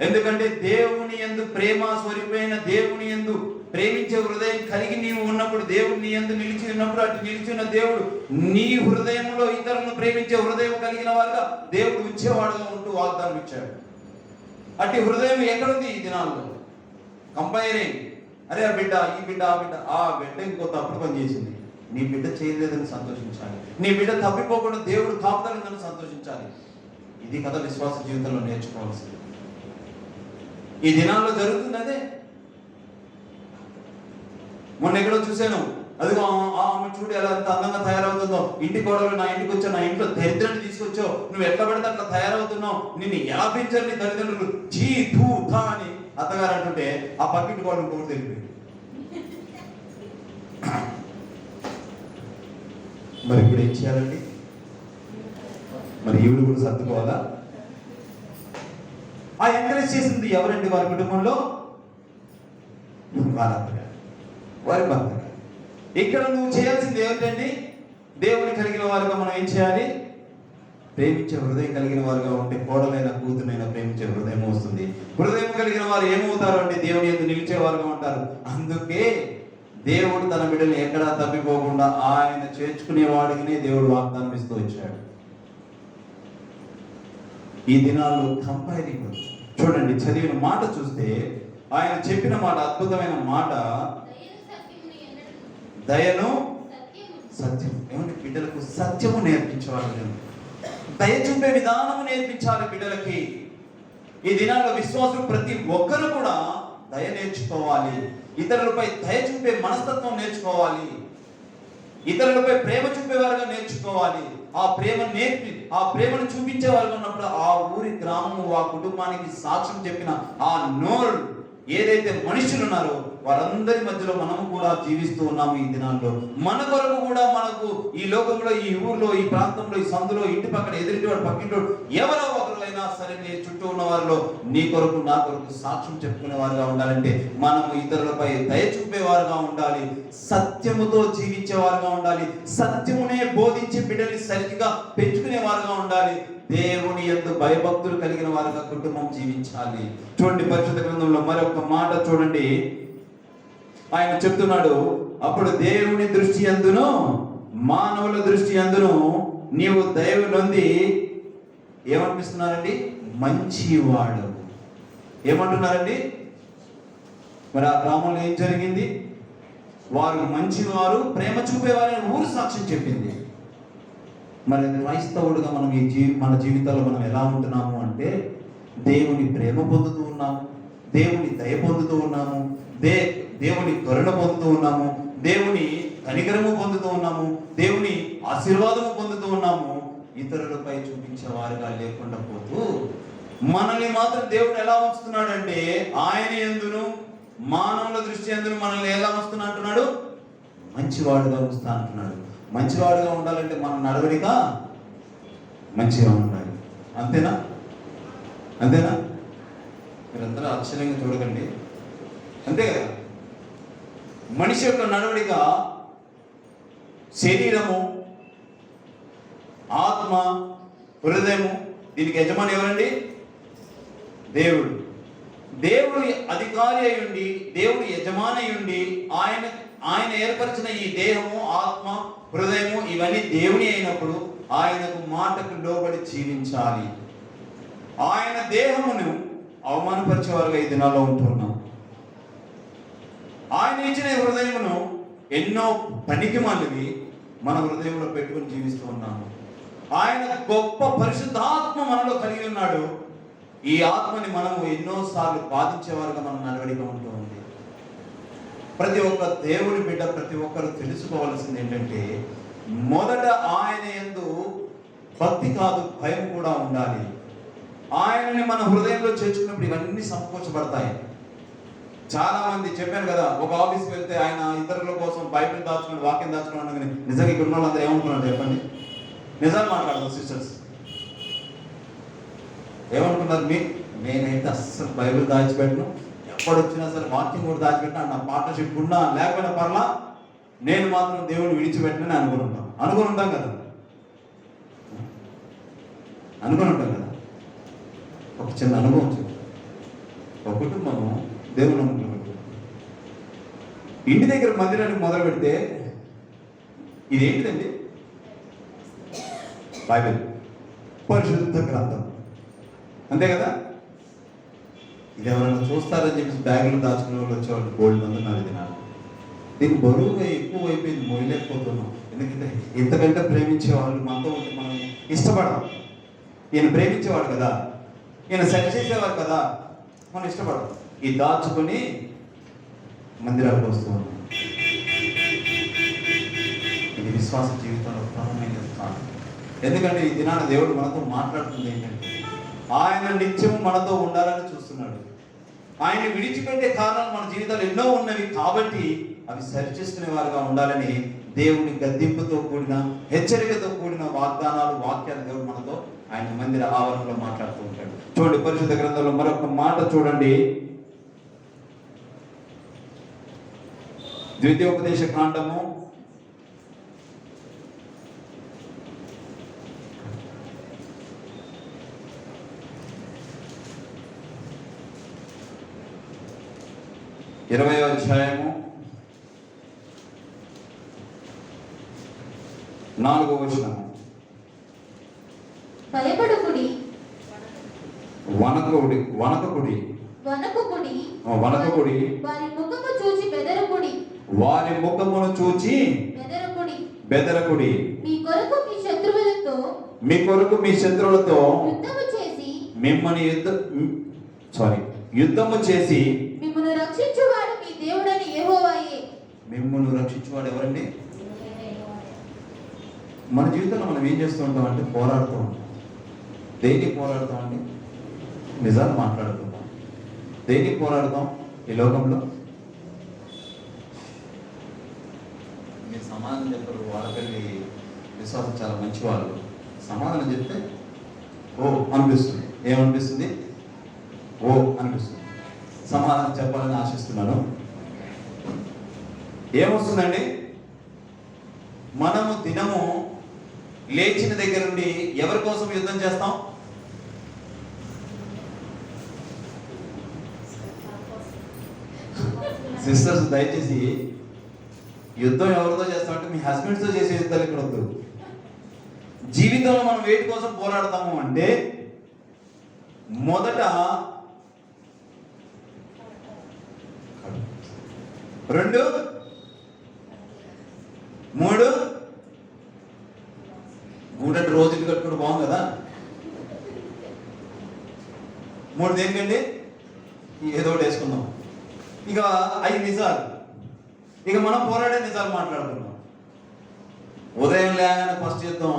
ఎందుకంటే దేవుని యందు ప్రేమ స్వరూపైన దేవుని యందు ప్రేమించే హృదయం కలిగి నీవు ఉన్నప్పుడు, దేవుడు నీ యందు నిలిచి ఉన్నప్పుడు, అటు నిలిచి ఉన్న దేవుడు నీ హృదయంలో ఇతరులను ప్రేమించే హృదయం కలిగిన వారుగా దేవుడు ఇచ్చేవాడుగా ఉంటూ వాగ్దానం ఇచ్చాడు. అట్టి హృదయం ఎక్కడుంది ఈ దినాల్లో? కంపైరింగ్. అరే ఆ బిడ్డ, ఈ బిడ్డ, ఆ బిడ్డ ఇంకో తప్పుడు పని చేసింది, నీ బిడ్డ చేయలేదని సంతోషించాలి. నీ బిడ్డ తప్పిపోకుండా దేవుడు కాపుదలని సంతోషించాలి. ఇది కదా విశ్వాస జీవితంలో నేర్చుకోవాల్సింది. ఈ దినాల్లో జరుగుతుంది అదే. మొన్న ఎక్కడో చూశాను, అదిగో ఆమె చూడు ఎలా ఎంత అందంగా తయారవుతుందో, ఇంటి కోడలు నా ఇంటికి వచ్చావు, నా ఇంట్లో దరిద్రాన్ని తీసుకొచ్చావు, నువ్వు ఎట్లా పడితే అట్లా తయారవుతున్నావు, నిన్ను ఎలా పెంచారు నీ తల్లిదండ్రులు, చీ ధూ ధా అని అత్తగారు అంటుంటే ఆ పక్కింటి కోడలు ఇంకొకటి తెలిపి. మరి ఇప్పుడు ఏం చేయాలండి? మరి ఈవిడ కూడా సర్దుకోవాలా? ఆ ఎంకరేజ్ చేసింది ఎవరండి వారి కుటుంబంలో? వాళ్ళ అత్తగారు, వారి భర్త గారు. ఇక్కడ నువ్వు చేయాల్సింది ఏమిటండి? దేవుని కలిగిన వారుగా మనం ఏం చేయాలి? ప్రేమించే హృదయం కలిగిన వారుగా ఉంటే కోడలైన కూతురైనా ప్రేమించే హృదయం వస్తుంది. హృదయం కలిగిన వారు ఏమవుతారు అంటే దేవుని యందు నిలిచేవారుగా ఉంటారు. అందుకే దేవుడు తన బిడ్డలు ఎక్కడా తప్పిపోకుండా ఆయన చేర్చుకునే వాడికి దేవుడు వాగ్దానం ఇస్తూ వచ్చాడు. ఈ దినాల్లో కంపైరింగ్ చూడండి, చదివిన మాట చూస్తే ఆయన చెప్పిన మాట అద్భుతమైన మాట, దయను సత్యం. ఏమంటే బిడ్డలకు సత్యము నేర్పించేవాళ్ళు, దయ చూపే విధానము నేర్పించాలి బిడ్డలకి. ఈ దినాల్లో విశ్వాసులు ప్రతి ఒక్కరు కూడా దయ నేర్చుకోవాలి. ఇతరులపై దయ చూపే మనస్తత్వం నేర్చుకోవాలి. ఇతరులపై ప్రేమ చూపేవారుగా నేర్చుకోవాలి. ఆ ప్రేమను చూపించేవారుగా ఉన్నప్పుడు ఆ ఊరి గ్రామము, ఆ కుటుంబానికి సాక్ష్యం చెప్పిన ఆ నోరు ఏదైతే మనుషులు ఉన్నారో వారందరి మధ్యలో మనము కూడా జీవిస్తూ ఉన్నాము. ఈ దినాల్లో మన కొరకు కూడా మనకు ఈ లోకంలో, ఈ ఊర్లో, ఈ ప్రాంతంలో, ఈ సందులో, ఇంటి పక్కన, ఎదురింటివాడు, పక్కింటోడు, ఎవరో ఒకరు అయినా సరే నీ చుట్టూ ఉన్న వారిలో నీ కొరకు, నా కొరకు సాక్ష్యం చెప్పుకునే వారుగా ఉండాలంటే మనము ఇతరులపై దయ చూపేవారుగా ఉండాలి. సత్యముతో జీవించేవారుగా ఉండాలి. సత్యమునే బోధించి బిడ్డల్ని సరిగ్గా పెంచుకునే వారుగా ఉండాలి. దేవుని యందు భయభక్తులు కలిగిన వారుగా కుటుంబం జీవించాలి. చూడండి, పరిశుద్ధ గ్రంథంలో మరొక మాట చూడండి. ఆయన చెప్తున్నాడు, అప్పుడు దేవుని దృష్టి యందును మానవుల దృష్టి యందును నీవు దయ నొంది ఏమనిపిస్తున్నారండి? మంచివాడు. ఏమంటున్నారండి? మరి ఆ గ్రామంలో ఏం జరిగింది? వారు మంచివారు, ప్రేమ చూపేవారని ఊరు సాక్ష్యం చెప్పింది. మరి క్రైస్తవుడుగా మనం మన జీవితాల్లో మనం ఎలా ఉంటున్నాము అంటే దేవుని ప్రేమ పొందుతూ ఉన్నాము, దేవుని దయ పొందుతూ ఉన్నాము, దేవుని కరుణ పొందుతూ ఉన్నాము, దేవుని కనికరము పొందుతూ ఉన్నాము, దేవుని ఆశీర్వాదము పొందుతూ ఉన్నాము. ఇతరులపై చూపించే వారుగా లేకుండా పోతూ మనల్ని మాత్రం దేవుడు ఎలా ఉంచుతున్నాడంటే ఆయన యందును మానవుల దృష్టి యందును మనల్ని ఎలా ఉంచుతున్నా అంటున్నాడు? మంచివాడుగా ఉంచుతా అంటున్నాడు. మంచివాడుగా ఉండాలంటే మన నడవడిక మంచిగా ఉండాలి. అంతేనా? అంతేనా? మీరందరూ ఆశ్చర్యంగా చూడకండి. అంతే కదా? మనిషి యొక్క నడవడిక శరీరము, ఆత్మ, హృదయము, దీనికి యజమాని ఎవరండి? దేవుడు. దేవుడు అధికారి అయి ఉండి, దేవుడు యజమాని అయి ఉండి, ఆయన ఏర్పరిచిన ఈ దేహము, ఆత్మ, హృదయము ఇవన్నీ దేవుని అయినప్పుడు ఆయనకు మాటకు లోబడి జీవించాలి. ఆయన దేహమును అవమానపరిచేవారుగా ఈ దినాల్లో ఉంటున్నాం. ఆయన ఇచ్చిన హృదయమును ఎన్నో పనికిమాలివి మన హృదయంలో పెట్టుకుని జీవిస్తూ ఉన్నాము. ఆయన గొప్ప పరిశుద్ధాత్మ మనలో కలిగి ఉన్నాడు. ఈ ఆత్మని మనము ఎన్నోసార్లు బాధించేవారుగా మన నడవడిక ఉంటూ ఉంది. ప్రతి ఒక్క దేవుని బిడ్డ, ప్రతి ఒక్కరు తెలుసుకోవాల్సింది ఏంటంటే మొదట ఆయన యందు భక్తి కాదు, భయం కూడా ఉండాలి. ఆయనని మన హృదయంలో చేర్చుకున్నప్పుడు ఇవన్నీ సంకోచపడతాయి. చాలా మంది చెప్పాను కదా, ఒక ఆఫీస్కి వెళ్తే ఆయన ఇతరుల కోసం బైబిల్ దాచుకుని, వాక్యం దాచుకున్నాను కానీ నిజంగా ఇక్కడ ఉన్న వాళ్ళందరూ ఏమనుకున్నారు చెప్పండి? నిజాలు మాట్లాడదాం సిస్టర్స్. ఏమనుకున్నారు? నేనైతే అస్సలు బైబిల్ దాచిపెట్టను, ఎప్పుడు వచ్చినా సరే వాక్యం కూడా దాచిపెట్టినా, నా పార్ట్నర్షిప్ ఉన్నా లేకపోయినా పర్లా, నేను మాత్రం దేవుని విడిచిపెట్టనని అనుకుని ఉంటాం కదా. ఒక చిన్న అనుభవం చెప్పు. ఒక కుటుంబము దేవుని నమ్ముకుని ఇంటి దగ్గర మందిరానికి మొదలు పెడితే ఇదేంటిదండి? బైబిల్, పరిశుద్ధ గ్రంథం, అంతే కదా. ఇది ఎవరైనా చూస్తారని చెప్పి బ్యాగులు దాచుకునే వాళ్ళు వచ్చేవాళ్ళు గోల్డ్ మంది నాకు తినాలి. దీని బరువుగా ఎక్కువ అయిపోయింది, మోయలేకపోతున్నాం. ఎందుకంటే ఇంతకంటే ప్రేమించే వాళ్ళు మనతో ఉంటే మనం ఇష్టపడం. ఈయన ప్రేమించేవాడు కదా, ఈయన సెట్ చేసేవాడు కదా, మనం ఇష్టపడం. ఈ దాచుకొని మందిరాలకు వస్తూ ఉన్నాం. ఇది విశ్వాస జీవితంలో ప్రధానమైన స్థానం. ఎందుకంటే ఈ దినాన దేవుడు మనతో మాట్లాడుతుంది ఏంటంటే ఆయన నిత్యం మనతో ఉండాలని చూస్తున్నాడు. ఆయన విడిచిపెట్టే కారణాలు మన జీవితాలు ఎన్నో ఉన్నవి కాబట్టి అవి సరిచేసుకునే వారుగా ఉండాలని దేవుని గద్దింపుతో కూడిన హెచ్చరికతో కూడిన వాగ్దానాలు, వాక్యాలు దేవుడు మనతో ఆయన మందిర ఆవరణలో మాట్లాడుతూ ఉంటాడు. చూడండి పరిశుద్ధ గ్రంథంలో మరొక మాట చూడండి. ద్వితీయోపదేశ కాండము 20వ అధ్యాయము 4వ వచనము. భయపడకుడి, వనకుడి వణకుకుడి, వనకుడి, వారి ముఖము చూచి బెదరకుడి, వారి ముఖమును చూచి బెదరకుడి. బెదరకుడి. మీ కొరకు మీ శత్రువులతో యుద్ధము చేసి మిమ్మల్ని యుద్ధము చేసి మిమ్మల్ని రక్షించువాడు మీ దేవుడని యెహోవాయే. మిమ్మల్ని రక్షించువాడు ఎవరండి? మన జీవితంలో మనం ఏం చేస్తూ ఉంటాం అంటే పోరాడుతూ ఉంటాం. దేనికి పోరాడుతాం అండి? నిజాలు మాట్లాడుతుంటాం. దేనికి పోరాడుతాం ఈ లోకంలో? మీరు సమాధానం చెప్పరు. వాళ్ళకెళ్ళి విశ్వాసం చాలా మంచి వాళ్ళు. సమాధానం చెప్తే ఓ అనిపిస్తుంది. ఏమనిపిస్తుంది? ఓ అనిపిస్తుంది. సమాధానం చెప్పాలని ఆశిస్తున్నాను. ఏమొస్తుందండి? మనము దినము లేచిన దగ్గర నుండి ఎవరి కోసం యుద్ధం చేస్తాం? సిస్టర్స్ దయచేసి యుద్ధం ఎవరితో చేస్తామంటే మీ హస్బెండ్స్తో చేసే యుద్ధాలు ఇక్కడ వద్దు. జీవితంలో మనం వేటి కోసం పోరాడతాము అంటే మొదట 2 3 గూడెట్ రోజులు కట్టుకుంటూ బాగుంది కదా. 3 దేనికండి? ఏదో ఒకటి వేసుకుందాం. ఇక 5 నిజాలు. ఇక మనం పోరాడే నిజాలు మాట్లాడుతున్నాం. ఉదయం లేగానే ఫస్ట్ యుద్ధం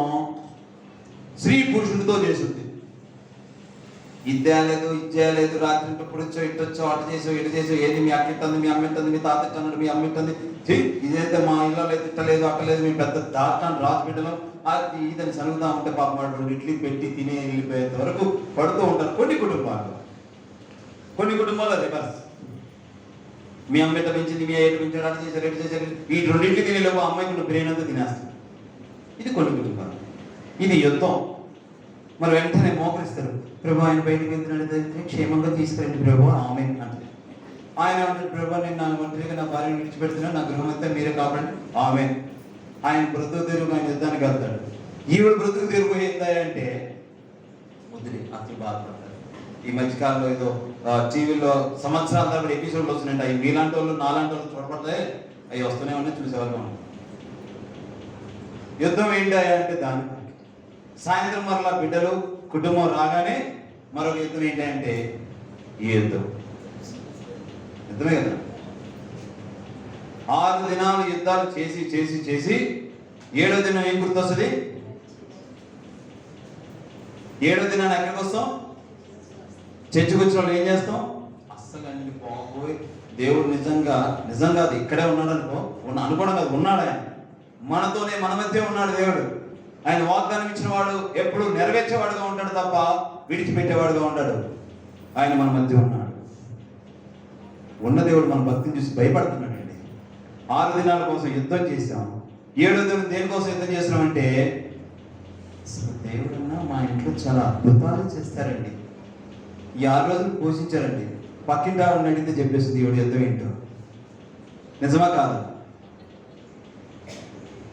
స్త్రీ పురుషుడితో చేసింది. ఇద్దేలేదు, ఇచ్చేయలేదు, రాత్రి ఇప్పుడు వచ్చో ఇటు వచ్చో అటు చేసావు ఇటు చేసావు, ఏది మీ అక్క ఇట్టుంది, మీ అమ్మ ఇట్టుంది, మీ తాత ఇట్టన్నాడు, మీ అమ్మ ఇట్టుంది, ఇదైతే మా ఇళ్ళలో అయితే ఇట్టలేదు అక్కలేదు, మీ పెద్ద దాటాన్ని రాసి పెట్టడం అది ఇదని సనుగుతా ఉంటే పాపం వాడు 2 ఇడ్లీ పెట్టి తినే వెళ్ళిపోయేంత వరకు పడుతూ ఉంటారు కొన్ని కుటుంబాలు. కొన్ని కుటుంబాలు రివర్స్. మీ అమ్మ ఎట్ట పెంచింది, మీ ఎటు పెంచాడు, అటు చేశారు, ఎటు చేశారు, ఈ 2 ఇడ్లీ తినేలోపు అమ్మాయికి నువ్వు బ్రెయిన్ అంతా తినేస్తాడు. ఇది కొన్ని కుటుంబాలు. ఇది యుద్ధం. మరి వెంటనే మోకరిస్తారు. ప్రభు ఆయన బయటకు వెళ్తున్నట్టు క్షేమంగా తీసుకెళ్ళండి ప్రభు, ఆమె అంటే. ఆయన అంటే ప్రభు నేను నా ఒంటరిగా నా భార్యను విడిచిపెడుతున్నాను, నా గృహం అంతా మీరే కాపాడండి, ఆమె. ఆయన బ్రతుకు తెరువు ఆయన యుద్ధానికి వెళ్తాడు. ఈవిడ బ్రతుకు తెరువు ఏందా అంటే ముద్దుని అతి బాధపడతారు. ఈ మధ్యకాలంలో ఏదో టీవీలో సంవత్సరాల తరబడి ఎపిసోడ్లు వస్తున్నాయంటే అవి మీలాంటి వాళ్ళు నాలాంటి వాళ్ళు చూడపడితే అవి వస్తూనే ఉన్నాయి, చూసేవాళ్ళగా ఉన్నాయి. యుద్ధం ఏంటి అంటే దాని సాయంత్రం మరలా బిడ్డలు కుటుంబం రాగానే మరొక యుద్ధం ఏంటంటే ఈ యుద్ధమే కదా. 6 దినాలు యుద్ధాలు చేసి చేసి చేసి 7వ దినం ఏం గుర్తొస్తుంది? 7వ దినాన్ని ఎక్కడికి వస్తాం? చర్చికి వచ్చిన వాళ్ళు ఏం చేస్తాం? అస్సలు అన్ని బాబోయ్ దేవుడు నిజంగా అది ఇక్కడే ఉన్నాడు అనుకోవడం కాదు, ఉన్నాడు ఆయన మనతోనే, మన మధ్య ఉన్నాడు దేవుడు. ఆయన వాగ్దానం ఇచ్చిన వాడు ఎప్పుడు నెరవేర్చేవాడుగా ఉంటాడు తప్ప విడిచిపెట్టేవాడుగా ఉంటాడు. ఆయన మన మధ్య ఉన్నాడు. ఉన్న దేవుడు మన భక్తిని చూసి భయపడుతున్నాడండి. 6 దినాల కోసం యుద్ధం చేశాం. 7వ దినం దేనికోసం యుద్ధం చేస్తున్నామంటే అసలు దేవుడున్నా మా ఇంట్లో చాలా అద్భుతాలు చేస్తారండి. ఈ 6 రోజులు పోషించారండి. పక్కింటి ఆవిడని అడిగితే చెప్పేసింది దేవుడు యుద్ధం ఏంటో. నిజమా కాదా?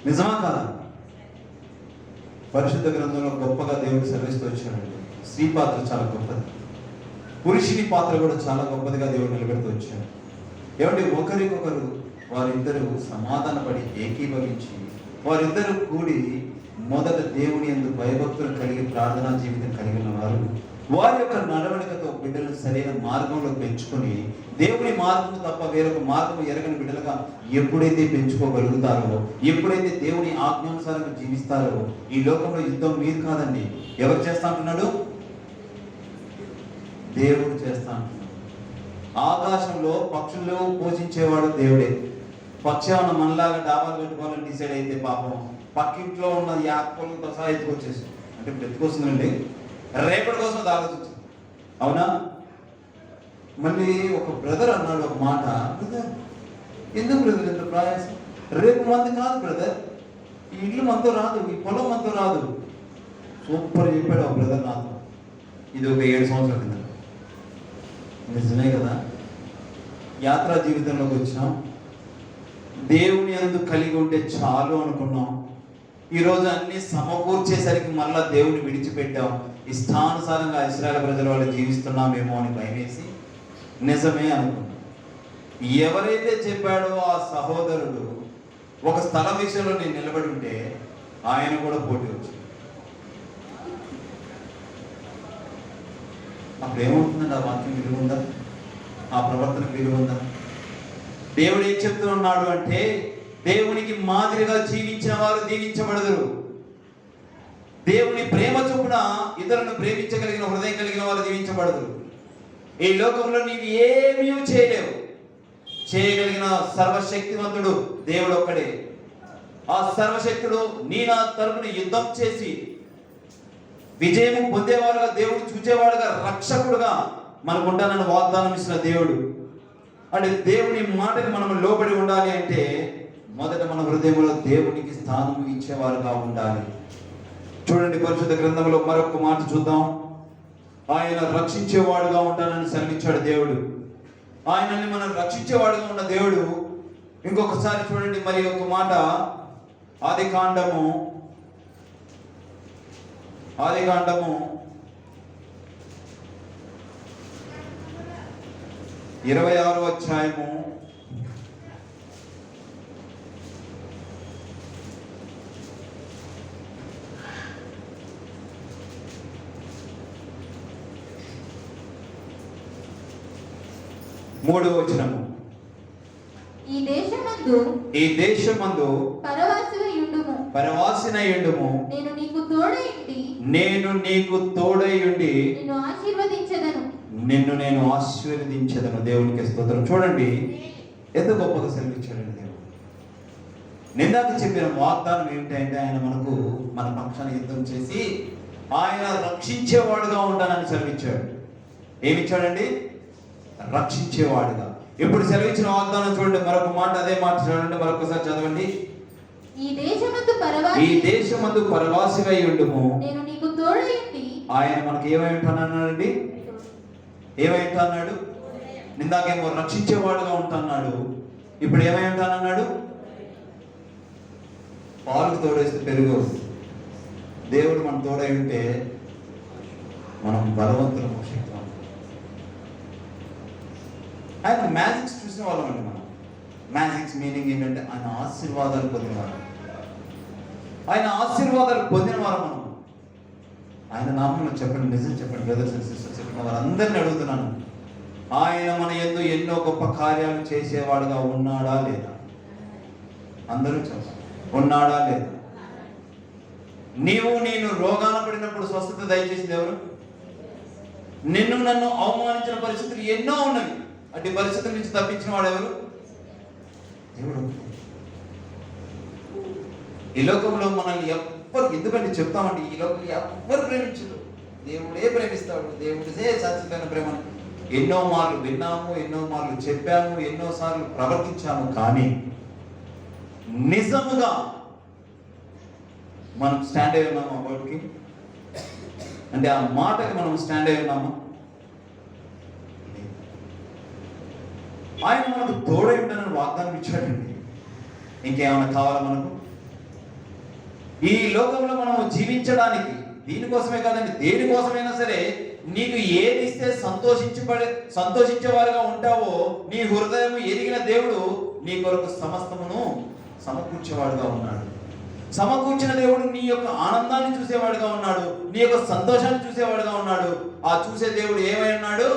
నిజమా కాదా? పరిశుద్ధ గ్రంథంలో గొప్పగా దేవుడు సెలవిస్తూ వచ్చాడండి. స్త్రీ పాత్ర చాలా గొప్పది. పురుషుని పాత్ర కూడా చాలా గొప్పదిగా దేవుడు నిలబెడుతూ వచ్చాడు. ఏమంటే ఒకరికొకరు వారిద్దరూ సమాధానపడి ఏకీభవించి వారిద్దరూ కూడి మొదట దేవుని యందు భయభక్తులు కలిగి ప్రార్థనా జీవితం కలిగిన వారు వారి యొక్క నడవడికతో బిడ్డలను సరైన మార్గంలో పెంచుకొని దేవుని మార్గం తప్ప వేరొక మార్గం ఎరగని బిడ్డలుగా ఎప్పుడైతే పెంచుకోగలుగుతారో, ఎప్పుడైతే దేవుని ఆజ్ఞానుసారంగా జీవిస్తారో, ఈ లోకంలో యుద్ధం మీరు కాదండి. ఎవరు చేస్తా అంటున్నాడు? దేవుడు చేస్తా అంటున్నాడు. ఆకాశంలో పక్షులు పోషించేవాడు దేవుడే. పక్షి ఏమన్నా మనలాగా డాబాలు పెట్టుకోవాలని డిసైడ్ అయితే పాపం పక్కింట్లో ఉన్న యాత్రలతో సహా ఎత్తుకొచ్చేసి అంటే ఇప్పుడు ఎత్తుకొస్తుందండి, రేపటి కోసం అది ఆలోచించు. అవునా? మళ్ళీ ఒక బ్రదర్ అన్నాడు ఒక మాట, బ్రదర్ ఎందుకు బ్రదర్ ఎంత ప్రయాసం, రేపు మంది కాదు బ్రదర్, ఈ ఇల్లు మనతో రాదు, ఈ పొలం మనతో రాదు. సూపర్ చెప్పాడు ఆ బ్రదర్ నాతో. ఇది ఒక 7 సంవత్సరాల కింద. నిజమే కదా. యాత్రా జీవితంలోకి వచ్చాం, దేవుని యందు కలిగి ఉంటే చాలు అనుకున్నాం. ఈరోజు అన్ని సమకూర్చేసరికి మళ్ళా దేవుని విడిచిపెట్టాం. ఇష్టానుసారంగా ఇశ్రాయేలు ప్రజల వాళ్ళు జీవిస్తున్నామేమో అని భయమేసి నిజమే అనుకున్నాం. ఎవరైతే చెప్పాడో ఆ సహోదరుడు ఒక స్థలం విషయంలో నేను నిలబడి ఉంటే ఆయన కూడా పోటీ వచ్చింది. అప్పుడు ఏమవుతుందండి? ఆ వాక్యం విలువ ఉందా? ఆ ప్రవర్తనకు విలువ ఉందా? దేవుడు ఏం చెప్తూ ఉన్నాడు అంటే, దేవునికి మాదిరిగా జీవించిన వారు దీవించబడదురు. దేవుని ప్రేమ చొప్పున ఇతరులను ప్రేమించగలిగిన హృదయం కలిగిన వారు దీవించబడదురు. ఈ లోకంలో నీవు ఏమీ చేయలేవు. చేయగలిగిన సర్వశక్తివంతుడు దేవుడు ఒక్కడే. ఆ సర్వశక్తుడు నీ నా తరపున యుద్ధం చేసి విజయం పొందేవాడుగా, దేవుడు చూచేవాడుగా, రక్షకుడుగా మనకుంటానని వాగ్దానం ఇచ్చిన దేవుడు. అంటే దేవుని మాటకి మనం లోబడి ఉండాలి అంటే మొదట మన హృదయంలో దేవునికి స్థానం ఇచ్చేవారుగా ఉండాలి. చూడండి, పరిశుద్ధ గ్రంథంలో మరొక మాట చూద్దాం. ఆయన రక్షించేవాడుగా ఉంటానని సెలవిచ్చాడు దేవుడు. ఆయనని మనం రక్షించేవాడుగా ఉన్న దేవుడు. ఇంకొకసారి చూడండి, మరి ఒక మాట, ఆదికాండము 26వ అధ్యాయము 3వ వచనము. ఈ దేశమందు పరవాసినై ఉండుము, నేను నీకు తోడై ఉండి నిన్ను నేను ఆశీర్వదించెదను. దేవునికి స్తోత్రం. చూడండి ఎంత గొప్పగా సెలవిచ్చాడండి దేవుడు. నిందాక చెప్పిన వాగ్దానం ఏమిటంటే, ఆయన మనకు మన పక్షాన్ని యుద్ధం చేసి ఆయన రక్షించేవాడుగా ఉంటానని సెలవిచ్చాడు. ఏమిచ్చాడండి? రక్షించేవాడుగా. ఇప్పుడు సెలవిచ్చిన వాగ్దానం చూడండి, మరొక మాట, అదే మాట చూడండి, మరొకసారి చదవండి. ఈ దేశమందు పరవాసిగా ఉండుము, నేను నీకు తోడై ఉండి. ఆయన మనకి ఏమై ఉంటానన్నాడండి? ఏమై ఉంటాన్నాడు? నిందాకేమో రక్షించేవాడుగా ఉంటాన్నాడు, ఇప్పుడు ఏమై ఉంటానన్నాడు? పాలకు తోడేస్తే పెరుగు. దేవుడు మన తోడై ఉంటే మనం బలవంతులము, శక్తివంతులు. ఆయన మ్యాజిక్స్ చూసిన వాళ్ళం అండి. మనం మ్యాజిక్స్ మీనింగ్ ఏంటంటే ఆయన ఆశీర్వాదాలు పొందినవారు. ఆయన ఆశీర్వాదాలు పొందినవారు మనం. ఆయన నామంలో చెప్పండి, నిజం చెప్పండి బ్రదర్స్ అండ్ సిస్టర్స్, చెప్పిన వారందరినీ అడుగుతున్నాను, ఆయన మన యందు ఎన్నో గొప్ప కార్యాలు చేసేవాడుగా ఉన్నాడా లేదా? అందరూ చెప్పండి, ఉన్నాడా లేదా? నేను రోగాన పడినప్పుడు స్వస్థత దయచేసింది ఎవరు? నిన్ను నన్ను అవమానించిన పరిస్థితులు ఎన్నో ఉన్నవి. అట్టి పరిస్థితుల నుంచి తప్పించిన వాడు ఎవరు? దేవుడు. ఈ లోకంలో మనల్ని ఎవ్వరు, ఎందుకంటే చెప్తామండి, ఈ లోకంలో ఎవ్వరు ప్రేమించరు, దేవుడే ప్రేమిస్తాడు. దేవుడిదే సత్యమైన ప్రేమ. ఎన్నో మార్లు విన్నాము, ఎన్నో మార్లు చెప్పాము, ఎన్నోసార్లు ప్రవర్తించాము, కానీ నిజముగా మనం స్టాండ్ అయి ఉన్నాము ఆ వర్డ్కి, అంటే ఆ మాటకి మనం స్టాండ్ అయి ఉన్నాము. ఆయన మనకు తోడై ఉంటానని వాగ్దానం ఇచ్చాడండి. ఇంకేమైనా కావాలా మనకు? ఈ లోకంలో మనం జీవించడానికి, దీనికోసమే కాదండి, దేనికోసమైనా సరే నీకు ఏది ఇస్తే సంతోషించేవారుగా ఉంటావో నీ హృదయం ఎరిగిన దేవుడు నీ కొరకు సమస్తమును సమకూర్చేవాడుగా ఉన్నాడు. సమకూర్చిన దేవుడు నీ యొక్క ఆనందాన్ని చూసేవాడుగా ఉన్నాడు, నీ యొక్క సంతోషాన్ని చూసేవాడుగా ఉన్నాడు. ఆ చూసే దేవుడు ఏమై ఉన్నాడు?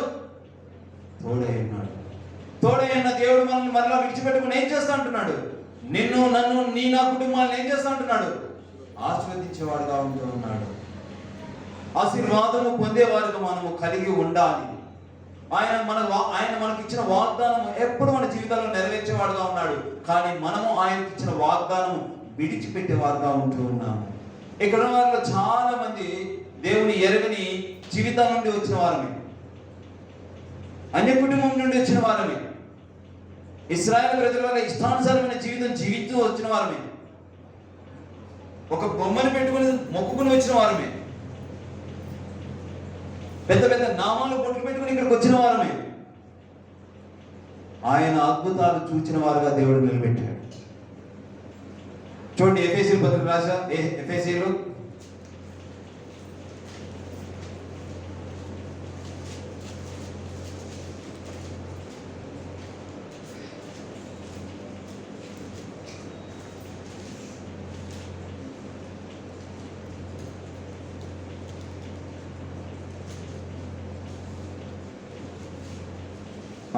తోడై ఉన్నాడు. తోడై ఉన్న దేవుడు మనల్ని మరలా విడిచిపెట్టుకుని ఏం చేస్తా అంటున్నాడు? నిన్ను, నన్ను, నా కుటుంబాలను ఏం చేస్తా అంటున్నాడు? ఆశీర్వదించేవాడుగా ఉంటూ ఉన్నాడు. ఆశీర్వాదము పొందేవారుగా మనము కలిగి ఉండాలి. ఆయన మనకి ఇచ్చిన వాగ్దానం ఎప్పుడు మన జీవితాల్లో నెరవేర్చేవాడుగా ఉన్నాడు. కానీ మనము ఆయనకి ఇచ్చిన వాగ్దానం విడిచిపెట్టేవారుగా ఉంటూ ఉన్నాము. ఇక్కడ ఉన్న వారిలో చాలా మంది దేవుని ఎరగని జీవితాల నుండి వచ్చిన వారమే, అన్య కుటుంబం నుండి వచ్చిన వారమే, ఇశ్రాయేలు ప్రజల వల్ల ఇష్టానుసారమైన జీవితం జీవిస్తూ వచ్చిన వారమే, ఒక బొమ్మను పెట్టుకుని మొక్కుకుని వచ్చిన వారమే, పెద్ద పెద్ద నామాలు బొట్లు పెట్టుకుని ఇక్కడికి వచ్చిన వారమే. ఆయన అద్భుతాలు చూచిన వారుగా దేవుడు నిలబెట్టాడు. చూడండి, ఎఫెసీయుల పత్రిక రాశా, ఎఫెసీయులు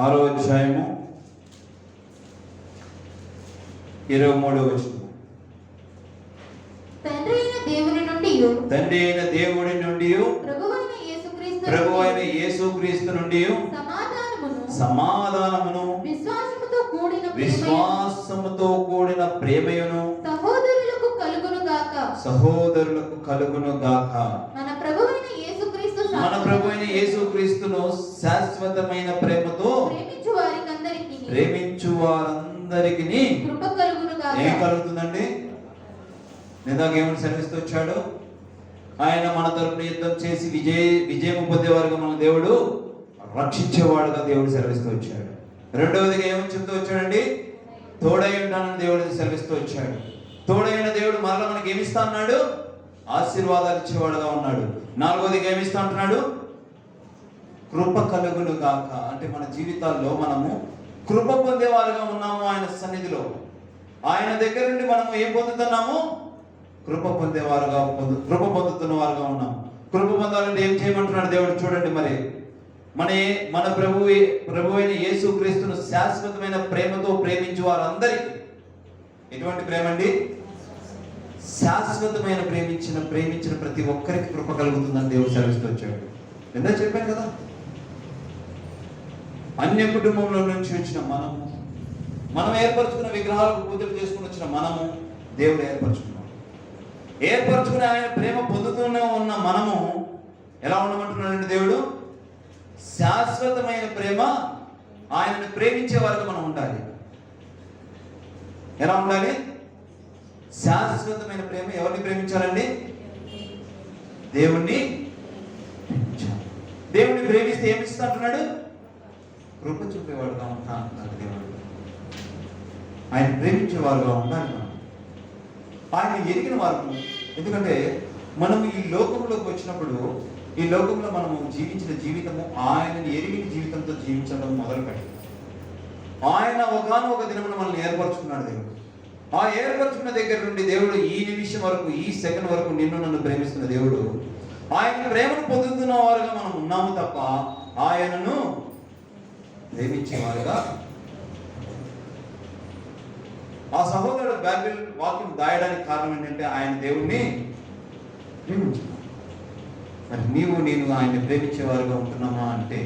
6వ అధ్యాయము 23వ వచనం. తండ్రి అయిన దేవుడి నుండి ప్రభువైన యేసుక్రీస్తు నుండి సమాధానమును విశ్వాసముతో కూడిన ప్రేమయును సహోదరులకు కలుగును గాక. మన ప్రభువైన యేసుక్రీస్తును శాశ్వతమైన ప్రేమతో ప్రేమించు వారందరికీ ఏం కలుగుతుందండి? నిదాకేమని సెలవిస్తూ వచ్చాడు? ఆయన మన తరపున యుద్ధం చేసి విజయం పొందేవారుగా మన దేవుడు రక్షించేవాడుగా దేవుడు సెలవిస్తూ వచ్చాడు. రెండవదిగా ఏమని చెప్తూ వచ్చాడండి? తోడై ఉంటానని దేవుడు సెలవిస్తూ వచ్చాడు. తోడైన దేవుడు మరలా మనకి ఏమిస్తా అన్నాడు? ఆశీర్వాదాలు ఇచ్చేవాడుగా ఉన్నాడు. నాలుగవదిగా ఏమిస్తా అంటున్నాడు? కృప కలుగును గాక. అంటే మన జీవితాల్లో మనము కృప పొందేవారుగా ఉన్నాము. ఆయన సన్నిధిలో, ఆయన దగ్గర నుండి మనము ఏం పొందుతున్నాము? కృప పొందుతున్న వారుగా ఉన్నాము. కృప పొందాలంటే ఏం చేయమంటున్నాడు దేవుడు? చూడండి, మరి మన ప్రభు అయిన యేసుక్రీస్తును శాశ్వతమైన ప్రేమతో ప్రేమించు వారందరికీ. ఎటువంటి ప్రేమ అండి? శాశ్వతమైన ప్రేమించిన ప్రతి ఒక్కరికి కృప కలుగుతుందని దేవుడు సెలవిస్తూ వచ్చాడు. ఎంత చెప్పాను కదా, అన్య కుటుంబంలో నుంచి వచ్చిన మనం ఏర్పరచుకున్న విగ్రహాలకు పూజలు చేసుకుని వచ్చిన దేవుడు ఏర్పరచుకుని ఆయన ప్రేమ పొందుతూనే ఉన్న మనము ఎలా ఉండమంటున్నాడంటే దేవుడు? శాశ్వతమైన ప్రేమ, ఆయనను ప్రేమించే వారికి మనం ఉండాలి. ఎలా ఉండాలి? శాశ్వతమైన ప్రేమ. ఎవరిని ప్రేమించాలండి? దేవుణ్ణి ప్రేమించాలి. దేవుణ్ణి ప్రేమిస్తే ఏమిస్తా అంటున్నాడు? కృప చూపేవాడుగా ఉంటా అంటున్నాడు దేవుడు. ఆయన ప్రేమించేవారుగా ఉండాలి మనం, ఆయన ఎరిగిన వారు. ఎందుకంటే మనం ఈ లోకంలోకి వచ్చినప్పుడు, ఈ లోకంలో మనము జీవించిన జీవితము ఆయనని ఎరిగిన జీవితంతో జీవించడం మొదలుపెట్టి, ఆయన ఒకానొక దినమున మనల్ని ఏర్పరచుకున్నాడు దేవుడు. ఆ ఏర్పరచుకున్న దగ్గర నుండి దేవుడు ఈ నిమిషం వరకు, ఈ సెకండ్ వరకు నిన్ను నన్ను ప్రేమిస్తున్న దేవుడు. ఆయన ప్రేమను పొందుతున్న వారుగా మనం ఉన్నాము తప్ప ఆయనను ప్రేమించేవారుగా. ఆ సహోదరుడు బైబిల్ వాక్యం దాయడానికి కారణం ఏంటంటే ఆయన దేవుణ్ణి ప్రేమించున్నాడు. మరి నేను ఆయన్ని ప్రేమించేవారుగా ఉంటున్నామా అంటే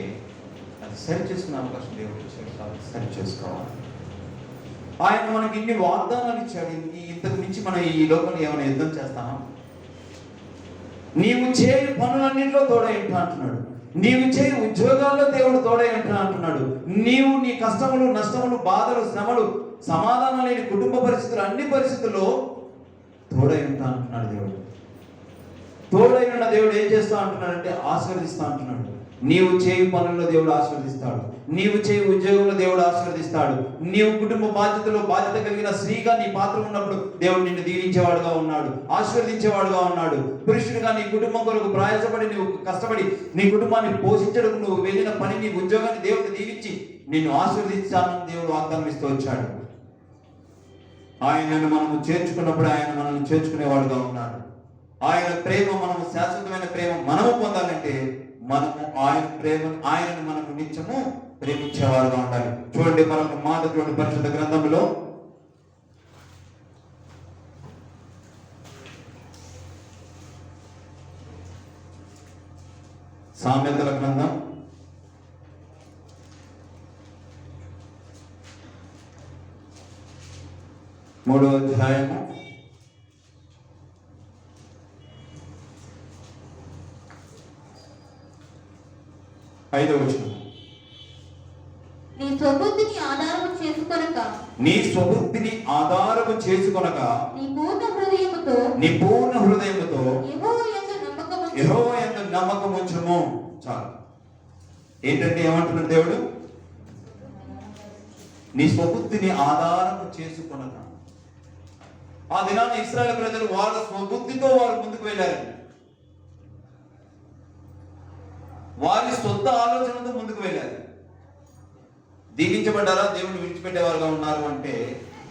అది సరి చేసుకునే అవకాశం దేవుడు ఇచ్చాడు. సరి చేసుకోవాలి. ఆయన మనకి ఇన్ని వాగ్దానాలు ఇచ్చాడు. ఇంతకు మించి మనం ఈ లోకంలో ఏమైనా యుద్ధం చేస్తామా? నీవు చేయని పనులన్నింటిలో తోడై ఉంటా అంటున్నాడు. నీవు చేయి ఉద్యోగాల్లో దేవుడు తోడై ఉంటా అంటున్నాడు. నీవు నీ కష్టములు, నష్టములు, బాధలు, శ్రమలు, సమాధానం లేని కుటుంబ పరిస్థితులు, అన్ని పరిస్థితుల్లో తోడై ఉంటా అంటున్నాడు దేవుడు. తోడై ఉన్న దేవుడు ఏం చేస్తా అంటున్నాడు అంటే ఆశీర్వదిస్తా అంటున్నాడు. నీవు చేయు పనుల్లో దేవుడు ఆశీర్వదిస్తాడు. నీవు చేయు ఉద్యోగంలో దేవుడు ఆశీర్వదిస్తాడు. నీవు కుటుంబ బాధ్యత కలిగిన స్త్రీగా నీ పాత్ర ఉన్నప్పుడు దేవుడు నిన్ను దీవించేవాడుగా ఉన్నాడు, ఆశీర్వదించేవాడుగా ఉన్నాడు. పురుషుడిగా నీ కుటుంబం కొరకు ప్రయాసపడి నువ్వు కష్టపడి నీ కుటుంబాన్ని పోషించడం, నువ్వు వెళ్ళిన పని, నీ ఉద్యోగాన్ని దేవుడు దీవించి నిన్ను ఆశీర్వదించాలని దేవుడు వాగ్దానం ఇస్తూ వచ్చాడు. ఆయనను మనము చేర్చుకున్నప్పుడు ఆయన మనల్ని చేర్చుకునేవాడుగా ఉన్నాడు. ఆయన ప్రేమ, మనము శాశ్వతమైన ప్రేమ మనము పొందాలంటే మనము ఆయనను మనము నిత్యము ప్రేమించేవారుగా ఉండాలి. చూడండి, మనకు మాట చూడండి, పరిశుద్ధ గ్రంథంలో సామెతల గ్రంథం 3వ అధ్యాయము 5వ వచనం. నీ స్వబుద్ధిని ఆధారము చేసుకొనక నీ స్వబుద్ధిని ఆధారము చేసుకొనక నీ పూర్ణ హృదయముతో యెహోవా యందు నమ్మకముంచుము. చాలు. ఏంటంటే ఏమంటున్నాడు దేవుడు? నీ స్వబుద్ధిని ఆధారము చేసుకొనక. ఆ దినాన ఇశ్రాయేలు ప్రజలు వాళ్ళ స్వబుద్ధితో వారు ముందుకు వెళ్ళారు. వారి సొంత ఆలోచనతో ముందుకు వెళ్ళారు. దీవించబడ్డారా? దేవుని విడిచిపెట్టేవారుగా ఉన్నారు అంటే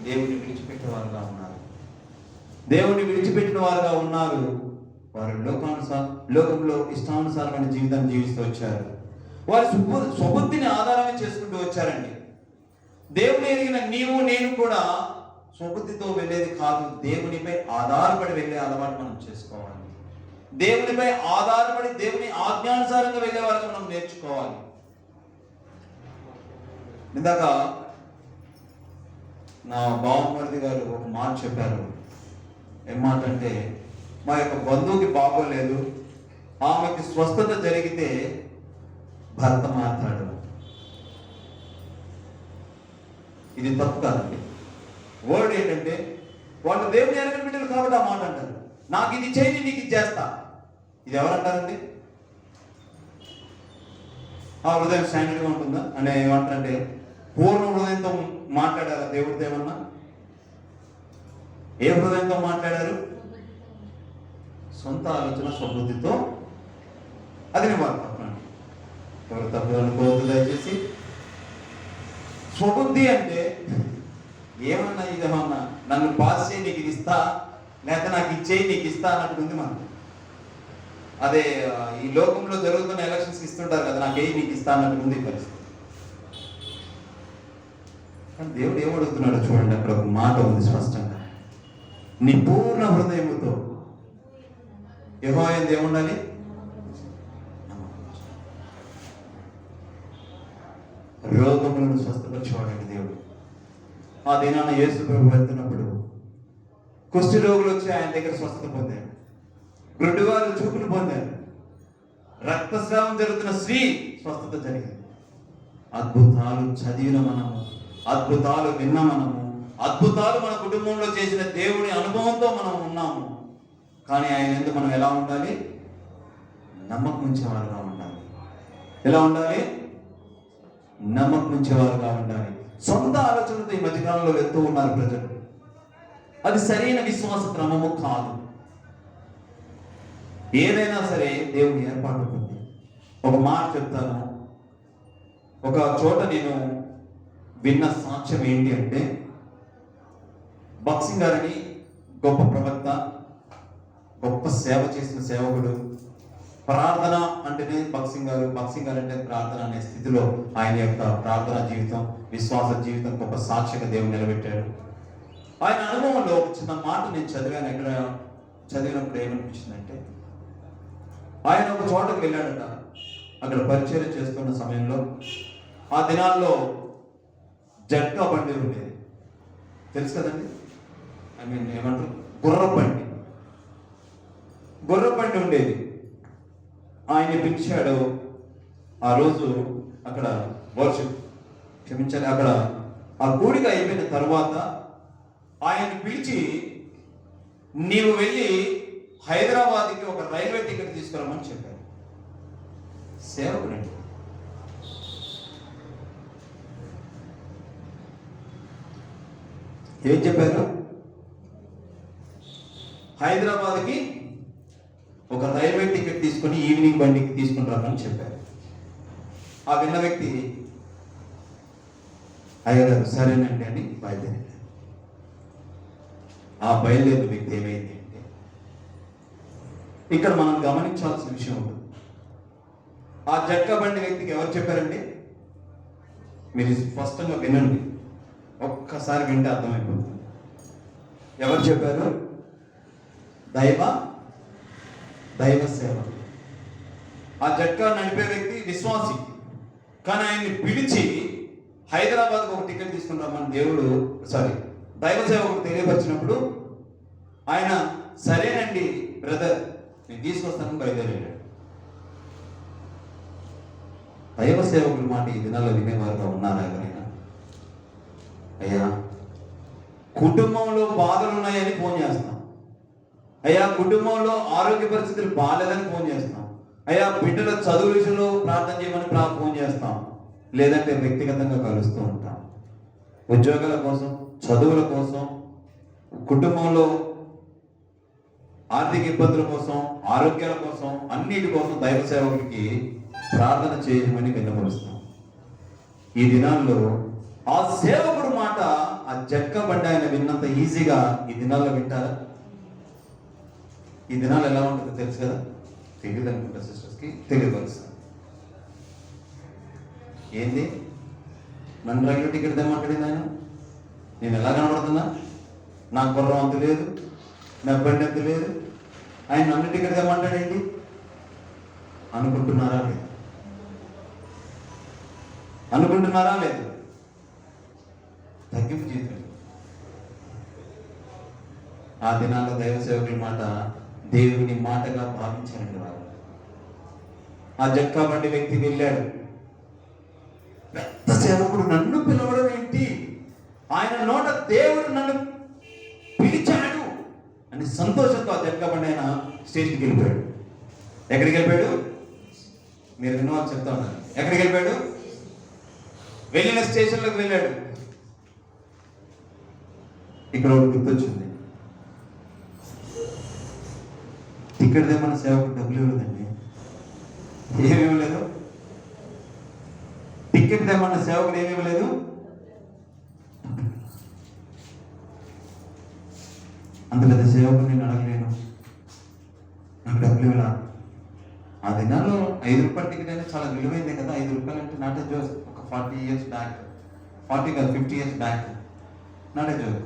దేవుని విడిచిపెట్టేవారుగా ఉన్నారు. దేవుని విడిచిపెట్టిన వారుగా ఉన్నారు. వారు లోకంలో ఇష్టానుసారమైన జీవితాన్ని జీవిస్తూ వచ్చారు. వారి స్వబుద్ధిని ఆధారమే చేసుకుంటూ వచ్చారండి. దేవుని ఎరిగిన నీవు నేను కూడా స్వబుద్ధితో వెళ్ళేది కాదు, దేవునిపై ఆధారపడి వెళ్ళే అలవాటు మనం చేసుకోవాలి. దేవునిపై ఆధారపడి దేవుని ఆజ్ఞానుసారంగా వెళ్ళే వారికి మనం నేర్చుకోవాలి. ఇందాక నా బావమరిది గారు ఒక మాట చెప్పారు. ఏం మాట అంటే, మా యొక్క బంధువుకి బాగోలేదు, ఆమెకి స్వస్థత జరిగితే భర్త మాట్లాడు. ఇది తప్పు కాదండి. వర్డ్ ఏంటంటే, వాళ్ళు దేవుని ఎరగని బిడ్డలు కాబట్టి ఆ మాట అంటారు. నాకు ఇది చేయి, నీకు ఇది చేస్తా. ఇది ఎవరంటారండి? ఆ హృదయం స్టాండర్డ్గా ఉంటుందా అని ఏమంటారంటే, పూర్ణ హృదయంతో మాట్లాడారా దేవుడితో? ఏమన్నా ఏ హృదయంతో మాట్లాడారు? సొంత ఆలోచన స్వబుద్ధితో. అది నేను వాళ్ళు తప్పనండి, ఎవరు తప్పు అనుకోవద్దు దయచేసి. స్వబుద్ధి అంటే ఏమన్నా ఇదేమన్నా నన్ను పాస్ చేయి నీకు ఇది ఇస్తా, లేకపోతే నాకు ఇచ్చేయి నీకు ఇస్తా అన్నట్టు ఉంది మనకు. అదే ఈ లోకంలో జరుగుతున్న ఎలక్షన్స్ ఇస్తుంటారు కదా, నాకు ఏ నీకు ఇస్తా అన్నట్టు ఉంది పరిస్థితి. కానీ దేవుడు ఏమడుగుతున్నాడో చూడండి, అక్కడ ఒక మాట ఉంది స్పష్టంగా. నీ పూర్ణ హృదయముతో యెహోవా యందు ఏముండాలి? రోగములను స్వస్థపరిచేవాడండి దేవుడు. ఆ దినాన యేసు ప్రభు వెళ్తున్నప్పుడు కుష్టి రోగులు వచ్చి ఆయన దగ్గర స్వస్థత పొందారు. గుడ్డివారు చూపులు పొందారు. రక్తస్రావం జరుగుతున్న స్త్రీ స్వస్థత జరిగింది. అద్భుతాలు చదివిన మనము, అద్భుతాలు విన్న మనము, అద్భుతాలు మన కుటుంబంలో చేసిన దేవుని అనుభవంతో మనం ఉన్నాము. కానీ ఆయన ఎందుకు మనం ఎలా ఉండాలి? నమ్మకం ఉంచేవారుగా ఉండాలి. ఎలా ఉండాలి? నమ్మకం ఉంచేవారుగా ఉండాలి. సొంత ఆలోచనతో ఈ మధ్యకాలంలో వెళ్తూ ఉన్నారు ప్రజలు. అది సరైన విశ్వాస క్రమము కాదు. ఏదైనా సరే దేవుని ఏర్పాటు ఉంటుంది. ఒక మాట చెప్తాను. ఒక చోట నేను విన్న సాక్ష్యం ఏంటి అంటే, బక్సింగ్ గారిని గొప్ప ప్రవక్త, గొప్ప సేవ చేసిన సేవకుడు. ప్రార్థన అంటేనే బక్సింగ్ గారు అంటే ప్రార్థన అనే స్థితిలో ఆయన యొక్క ప్రార్థన జీవితం, విశ్వాస జీవితం గొప్ప సాక్షిగా దేవుడు నిలబెట్టాడు. ఆయన అనుభవంలో ఒక చిన్న మాట నేను చదివాను. ఎక్కడ చదివినప్పుడు ఏమనిపించిందంటే, ఆయన ఒక చోటకు వెళ్ళాడట. అక్కడ పరిచయం చేస్తున్న సమయంలో ఆ దినాల్లో జట్కా బండి ఉండేది, తెలుసు కదండి. ఏమంటారు, గుర్ర బండి ఉండేది. ఆయన పిలిచాడు. ఆ రోజు అక్కడ అక్కడ ఆ కూడిక అయిపోయిన తర్వాత ఆయన పిలిచి, నీవు వెళ్ళి హైదరాబాద్కి ఒక రైల్వే టికెట్ తీసుకురామని చెప్పారు. సేవకుడండి. ఏం చెప్పారు? హైదరాబాద్కి ఒక రైల్వే టికెట్ తీసుకొని ఈవినింగ్ బండికి తీసుకుని రమ్మని చెప్పారు. ఆ విన్న వ్యక్తి అయ్యారు సరేనండి అని బయలుదేరాడు. ఆ బయలుదేరిన వ్యక్తి ఏమైంది అంటే, ఇక్కడ మనం గమనించాల్సిన విషయం ఉంటుంది. ఆ జట్కా బండి వ్యక్తికి ఎవరు చెప్పారండి? మీరు స్పష్టంగా వినండి, ఒక్కసారి వింటే అర్థమైపోతుంది. ఎవరు చెప్పారు? దైవ సేవ. ఆ జట్కా నడిపే వ్యక్తి విశ్వాసి, కానీ ఆయన్ని పిలిచి హైదరాబాద్కు ఒక టికెట్ తీసుకుని రమ్మని దైవ సేవకుడు తెలియపరిచినప్పుడు ఆయన సరేనండి బ్రదర్ నేను తీసుకొస్తానని బయలుదేరాడు. దైవ సేవకుల మాట ఈ దినాల్లో వినేవారుగా ఉన్నారా ఎవరైనా? అయ్యా కుటుంబంలో బాధలు ఉన్నాయని ఫోన్ చేస్తాం. అయ్యా కుటుంబంలో ఆరోగ్య పరిస్థితులు బాగాలేదని ఫోన్ చేస్తాం. అయ్యా బిడ్డల చదువు విషయంలో ప్రార్థన చేయమని ఫోన్ చేస్తాం. లేదంటే వ్యక్తిగతంగా కలుస్తూ ఉంటాం. ఉద్యోగాల కోసం, చదువుల కోసం, కుటుంబంలో ఆర్థిక ఇబ్బందుల కోసం, ఆరోగ్యాల కోసం, అన్నిటి కోసం దైవ సేవకుడికి ప్రార్థన చేయమని విన్నపరుస్తాం. ఈ దినాల్లో ఆ సేవకుడు మాట ఆ జట్కా బండి ఆయన విన్నంత ఈజీగా ఈ దినాల్లో వింటారా? ఈ దినాలు ఎలా ఉంటుందో తెలుసు కదా? తెలియదు అనుకుంటా సిస్టర్స్కి తెలియపరుస్తాను. ఏంది నన్ను రైలు టికెట్ తెమ్మంటాడు ఆయన? నేను ఎలా కనబడుతున్నా? నా గుర్రం అంత లేదు, నా బండి అంత లేదు, ఆయన నన్ను టికెట్ తెమ్మంటాడేంటి అనుకుంటున్నారా లేదు? అనుకుంటున్నారా లేదు? తగ్గింపు జీవితం. ఆ దినాల్లో దైవ సేవకుల మాట దేవుని మాటగా భావించారండి వారు. ఆ జట్కా బండి వ్యక్తి వెళ్ళాడు. పెద్ద సేవకుడు నన్ను పిలవడం ఏంటి, ఆయన నోట దేవుడు నన్ను పిలిచాడు అని సంతోషంతో ఆ జట్కా బండి ఆయన స్టేజ్కి వెళ్ళిపోయాడు. ఎక్కడికి వెళ్ళిపోయాడు? మీరు విన్నవాళ్ళు చెప్తా ఉన్నారు. ఎక్కడికి వెళ్ళిపోయాడు? వెళ్ళిన స్టేషన్లోకి వెళ్ళాడు. ఇక్కడ ఒకటి గుర్తొచ్చింది. టికెట్ దేమన్న సేవకు డబ్బులు ఇవ్వలేదండి. ఏమేమి లేదు. టికెట్ దేమన్న సేవకుడు ఏమి ఇవ్వలేదు. అంత పెద్ద సేవకుడు నేను అడగలేను, నాకు డబ్బులు ఇవ్వలా. ఆ దినాల్లో 5 రూపాయల టికెట్ అనేది చాలా విలువైందే కదా. 5 రూపాయలు అంటే నాట్ ఏ జోక్. ఒక 40 years back, 50 years back not a joke.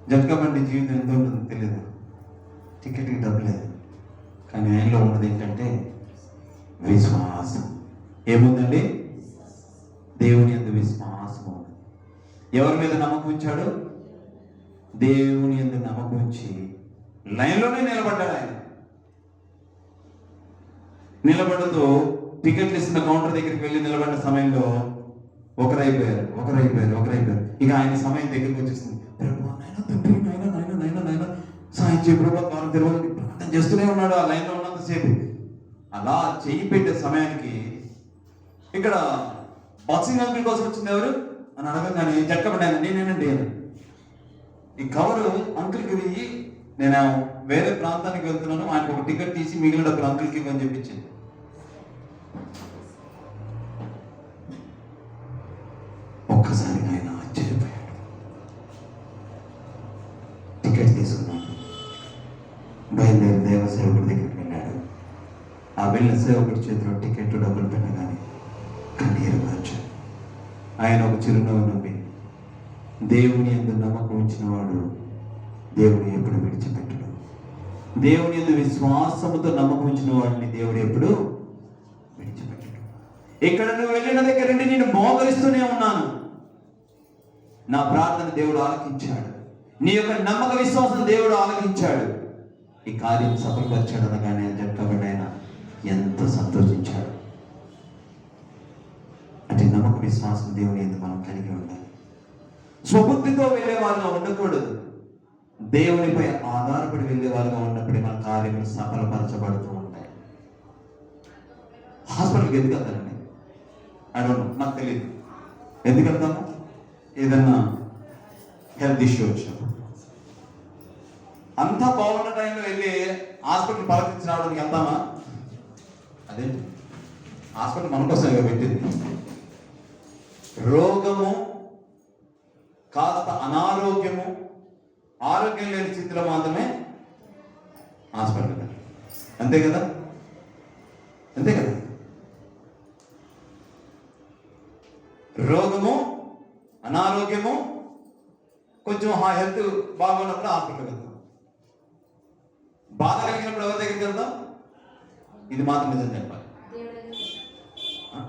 జట్కా బండి జీవితం ఎంత ఉంటుందో తెలియదు. టికెట్కి డబ్బు లేదు, కానీ ఆయనలో ఉన్నది ఏంటంటే విశ్వాసం. ఏముందండి? దేవుని యందు విశ్వాసం. ఎవరి మీద నమ్మకం ఉంచాడు? దేవుని యందు నమ్మకం ఉంచి లైన్లోనే నిలబడ్డాడు. ఆయన నిలబడుతూ టికెట్లు ఇస్తున్న కౌంటర్ దగ్గరికి వెళ్ళి నిలబడిన సమయంలో ఒకరైపోయారు. ఇక ఆయన సమయం దగ్గరికి వచ్చేసింది. సాయం చేయ ప్రభు, వారం తెరవని ప్రార్థన చేస్తూనే ఉన్నాడు ఆ లైన్లో ఉన్నంతసేపు. అలా చెయ్యి పెట్టే సమయానికి ఇక్కడ బాక్సింగ్ అంకుల్ కోసం వచ్చింది ఎవరు అని అడగగానే జట్కా బండి ఆయన నేనేనండి అని. ఈ కవరు అంకుల్కి వెయ్యి, నేను వేరే ప్రాంతానికి వెళ్తున్నాను, ఆయనకు ఒక టికెట్ తీసి మిగిలిన డబ్బులు అంకుల్కి ఇవ్వని చెప్పించింది. ఒక్కసారిగా ఆయన ఆశ్చర్యపోయాడు. టికెట్ తీసుకున్నాడు, బయలుదేరి దేవ సేవకుడి దగ్గరికి వెళ్ళాడు. ఆ వెళ్ళిన సేవకుడి చేతిలో టికెట్ డబ్బులు పెట్టగానే కన్నీరు కాచు. ఆయన ఒక చిరునవ్వు నవ్వి, దేవుని యందు నమ్మకం ఉంచిన వాడు దేవుడు ఎప్పుడు విడిచిపెట్టడు. దేవుని యందు విశ్వాసముతో నమ్మకం ఉంచిన వాడిని దేవుడు ఎప్పుడు విడిచిపెట్టడు. ఇక్కడ నువ్వు వెళ్ళిన దగ్గర నుండి నేను మోకరిస్తూనే ఉన్నాను. నా ప్రార్థన దేవుడు ఆలకించాడు. నీ యొక్క నమ్మక విశ్వాసం దేవుడు ఆలకించాడు. ఈ కార్యం సఫలపరిచాడు అనగానే జట్కా బండి ఆయన ఎంతో సంతోషించాడు. అంటే నమ్మక విశ్వాసం దేవుని యందు మనం కలిగి ఉండాలి. స్వబుద్ధితో వెళ్ళే వాళ్ళగా ఉండకూడదు. దేవునిపై ఆధారపడి వెళ్ళే వాళ్ళగా ఉన్నప్పుడే మన కార్యములు సఫలపరచబడుతూ ఉంటాయి. హాస్పిటల్కి ఎందుకు వెళ్తారండి? నాకు తెలియదు. ఎందుకు వెళ్తాము? ఏదన్నా హెల్త్ ఇష్యూ వచ్చినప్పుడు. అంతా బాగున్న టైంలో వెళ్ళి హాస్పిటల్ పలకరించి రావడానికి వెళ్తామా? అదేంటి, హాస్పిటల్ మన కోసం పెట్టింది. రోగము, కాస్త అనారోగ్యము, ఆరోగ్యం లేని స్థితిలో మాత్రమే హాస్పిటల్. అంతే కదా? అంతే కదా? రోగము, అనారోగ్యము, కొంచెం హెల్త్ బాగున్నప్పుడు హాస్పిటల్కి వెళ్తాం. బాధ కలిగినప్పుడు ఎవరి దగ్గరికి వెళ్తాం? ఇది మాత్రం నిజం చెప్పాలి.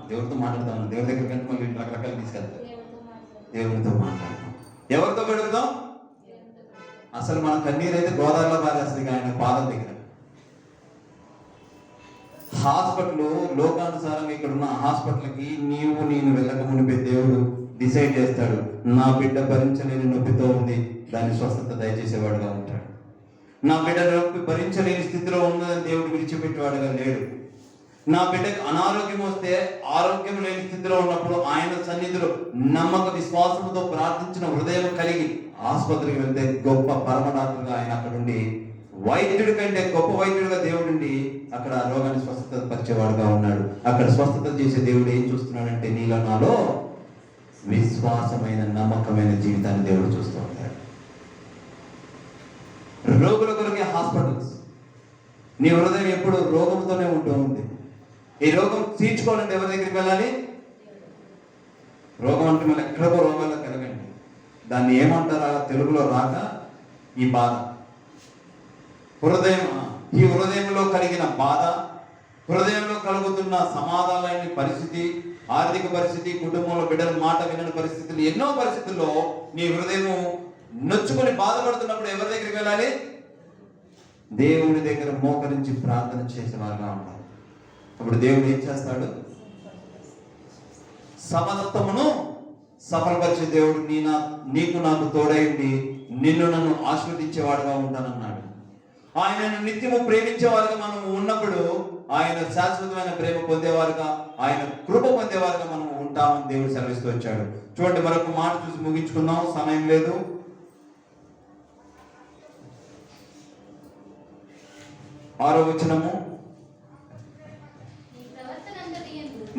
దేవుడితో మాట్లాడతాం. దేవుడి దగ్గరికి వెళ్తే మళ్ళీ రకరకాలు తీసుకెళ్తాం. దేవుడితో మాట్లాడతాం. ఎవరితో పెడతాం? అసలు మన కన్నీరు అయితే గోదావరిలో పారేస్తుంది ఆయన పాదం దగ్గర. హాస్పిటల్ లోకానుసారంగా ఇక్కడ ఉన్న హాస్పిటల్కి నేను వెళ్ళక మునిపే దేవుడు డిసైడ్ చేస్తాడు. నా బిడ్డ భరించలేని నొప్పితో ఉంది, దాని స్వస్థత దయచేసేవాడుగా ఉంటాడు. నా బిడ్డ నొప్పి భరించలేని స్థితిలో ఉన్నదని దేవుడు విడిచిపెట్టేవాడుగా లేడు. నా బిడ్డకు అనారోగ్యం వస్తే ఆరోగ్యం లేని స్థితిలో ఉన్నప్పుడు ఆయన సన్నిధిలో నమ్మక విశ్వాసంతో ప్రార్థించిన హృదయం కలిగి ఆసుపత్రికి వెళ్తే గొప్ప పరమడాక్టర్గా ఆయన అక్కడ ఉండి, వైద్యుడి కంటే గొప్ప వైద్యుడిగా దేవుడుండి అక్కడ రోగాన్ని స్వస్థత పరిచేవాడుగా ఉన్నాడు. అక్కడ స్వస్థత చేసే దేవుడు ఏం చూస్తున్నాడంటే నీలో నాలో విశ్వాసమైన నమ్మకమైన జీవితాన్ని దేవుడు చూస్తూ ఉంటాడు. రోగుల కొరకే హాస్పిటల్స్. నీ హృదయం ఎప్పుడు రోగంతోనే ఉంటూ ఉంది. ఈ రోగం తీర్చుకోవాలంటే ఎవరి దగ్గరికి వెళ్ళాలి? రోగం అంటే మళ్ళీ ఎక్కడికో రోగాల్లో కలగండి. దాన్ని ఏమంటారా తెలుగులో రాక ఈ బాధ. ఈ హృదయంలో కలిగిన బాధ, హృదయంలో కలుగుతున్న సమాధానమైన పరిస్థితి, ఆర్థిక పరిస్థితి, కుటుంబంలో బిడ్డల మాట వినని పరిస్థితులు, ఎన్నో పరిస్థితుల్లో నీ హృదయం నొచ్చుకొని బాధపడుతున్నప్పుడు ఎవరి దగ్గరికి వెళ్ళాలి? దేవుని దగ్గర మోకరించి ప్రార్థన చేసేవారుగా ఉండాలి. అప్పుడు దేవుడు ఏం చేస్తాడు? సమస్తమును సఫలపరిచే దేవుడు నీకు నాకు తోడైంది నిన్ను నన్ను ఆశీర్వదించేవాడుగా ఉంటానన్నాడు. ఆయనను నిత్యము ప్రేమించేవారుగా మనం ఉన్నప్పుడు ఆయన శాశ్వతమైన ప్రేమ పొందేవారుగా, ఆయన కృప పొందేవారుగా మనం ఉంటామని దేవుడు సెలవిస్తూ వచ్చాడు. చూడండి, మరొక మాట చూసి ముగించుకుందాం, సమయం లేదు. 6వ వచనము,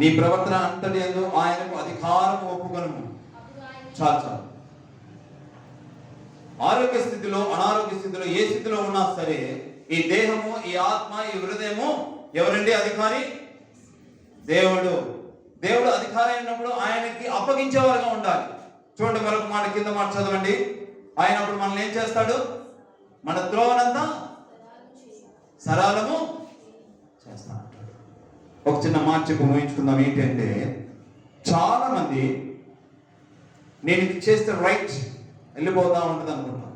నీ ప్రవర్తన అంతటి యందు ఆయనకు అధికారం ఒప్పుకొనుము. చాలు. ఆరోగ్య స్థితిలో, అనారోగ్య స్థితిలో, ఏ స్థితిలో ఉన్నా సరే ఈ దేహము, ఈ ఆత్మ, ఈ హృదయము ఎవరండి అధికారి? దేవుడు. దేవుడు అధికారి అయినప్పుడు ఆయనకి అప్పగించేవారుగా ఉండాలి. చూడండి, మరొక మాట, కింద మాట చదవండి. ఆయన అప్పుడు మనల్ని ఏం చేస్తాడు? మన త్రోవనంతా సరళము చేస్తా అంటాడు. ఒక చిన్న మాట చెప్పి ఊహించుకుందాం. ఏంటంటే, చాలా మంది నేను ఇది చేస్తే రైట్ వెళ్ళిపోతా ఉంటుంది అనుకుంటాం.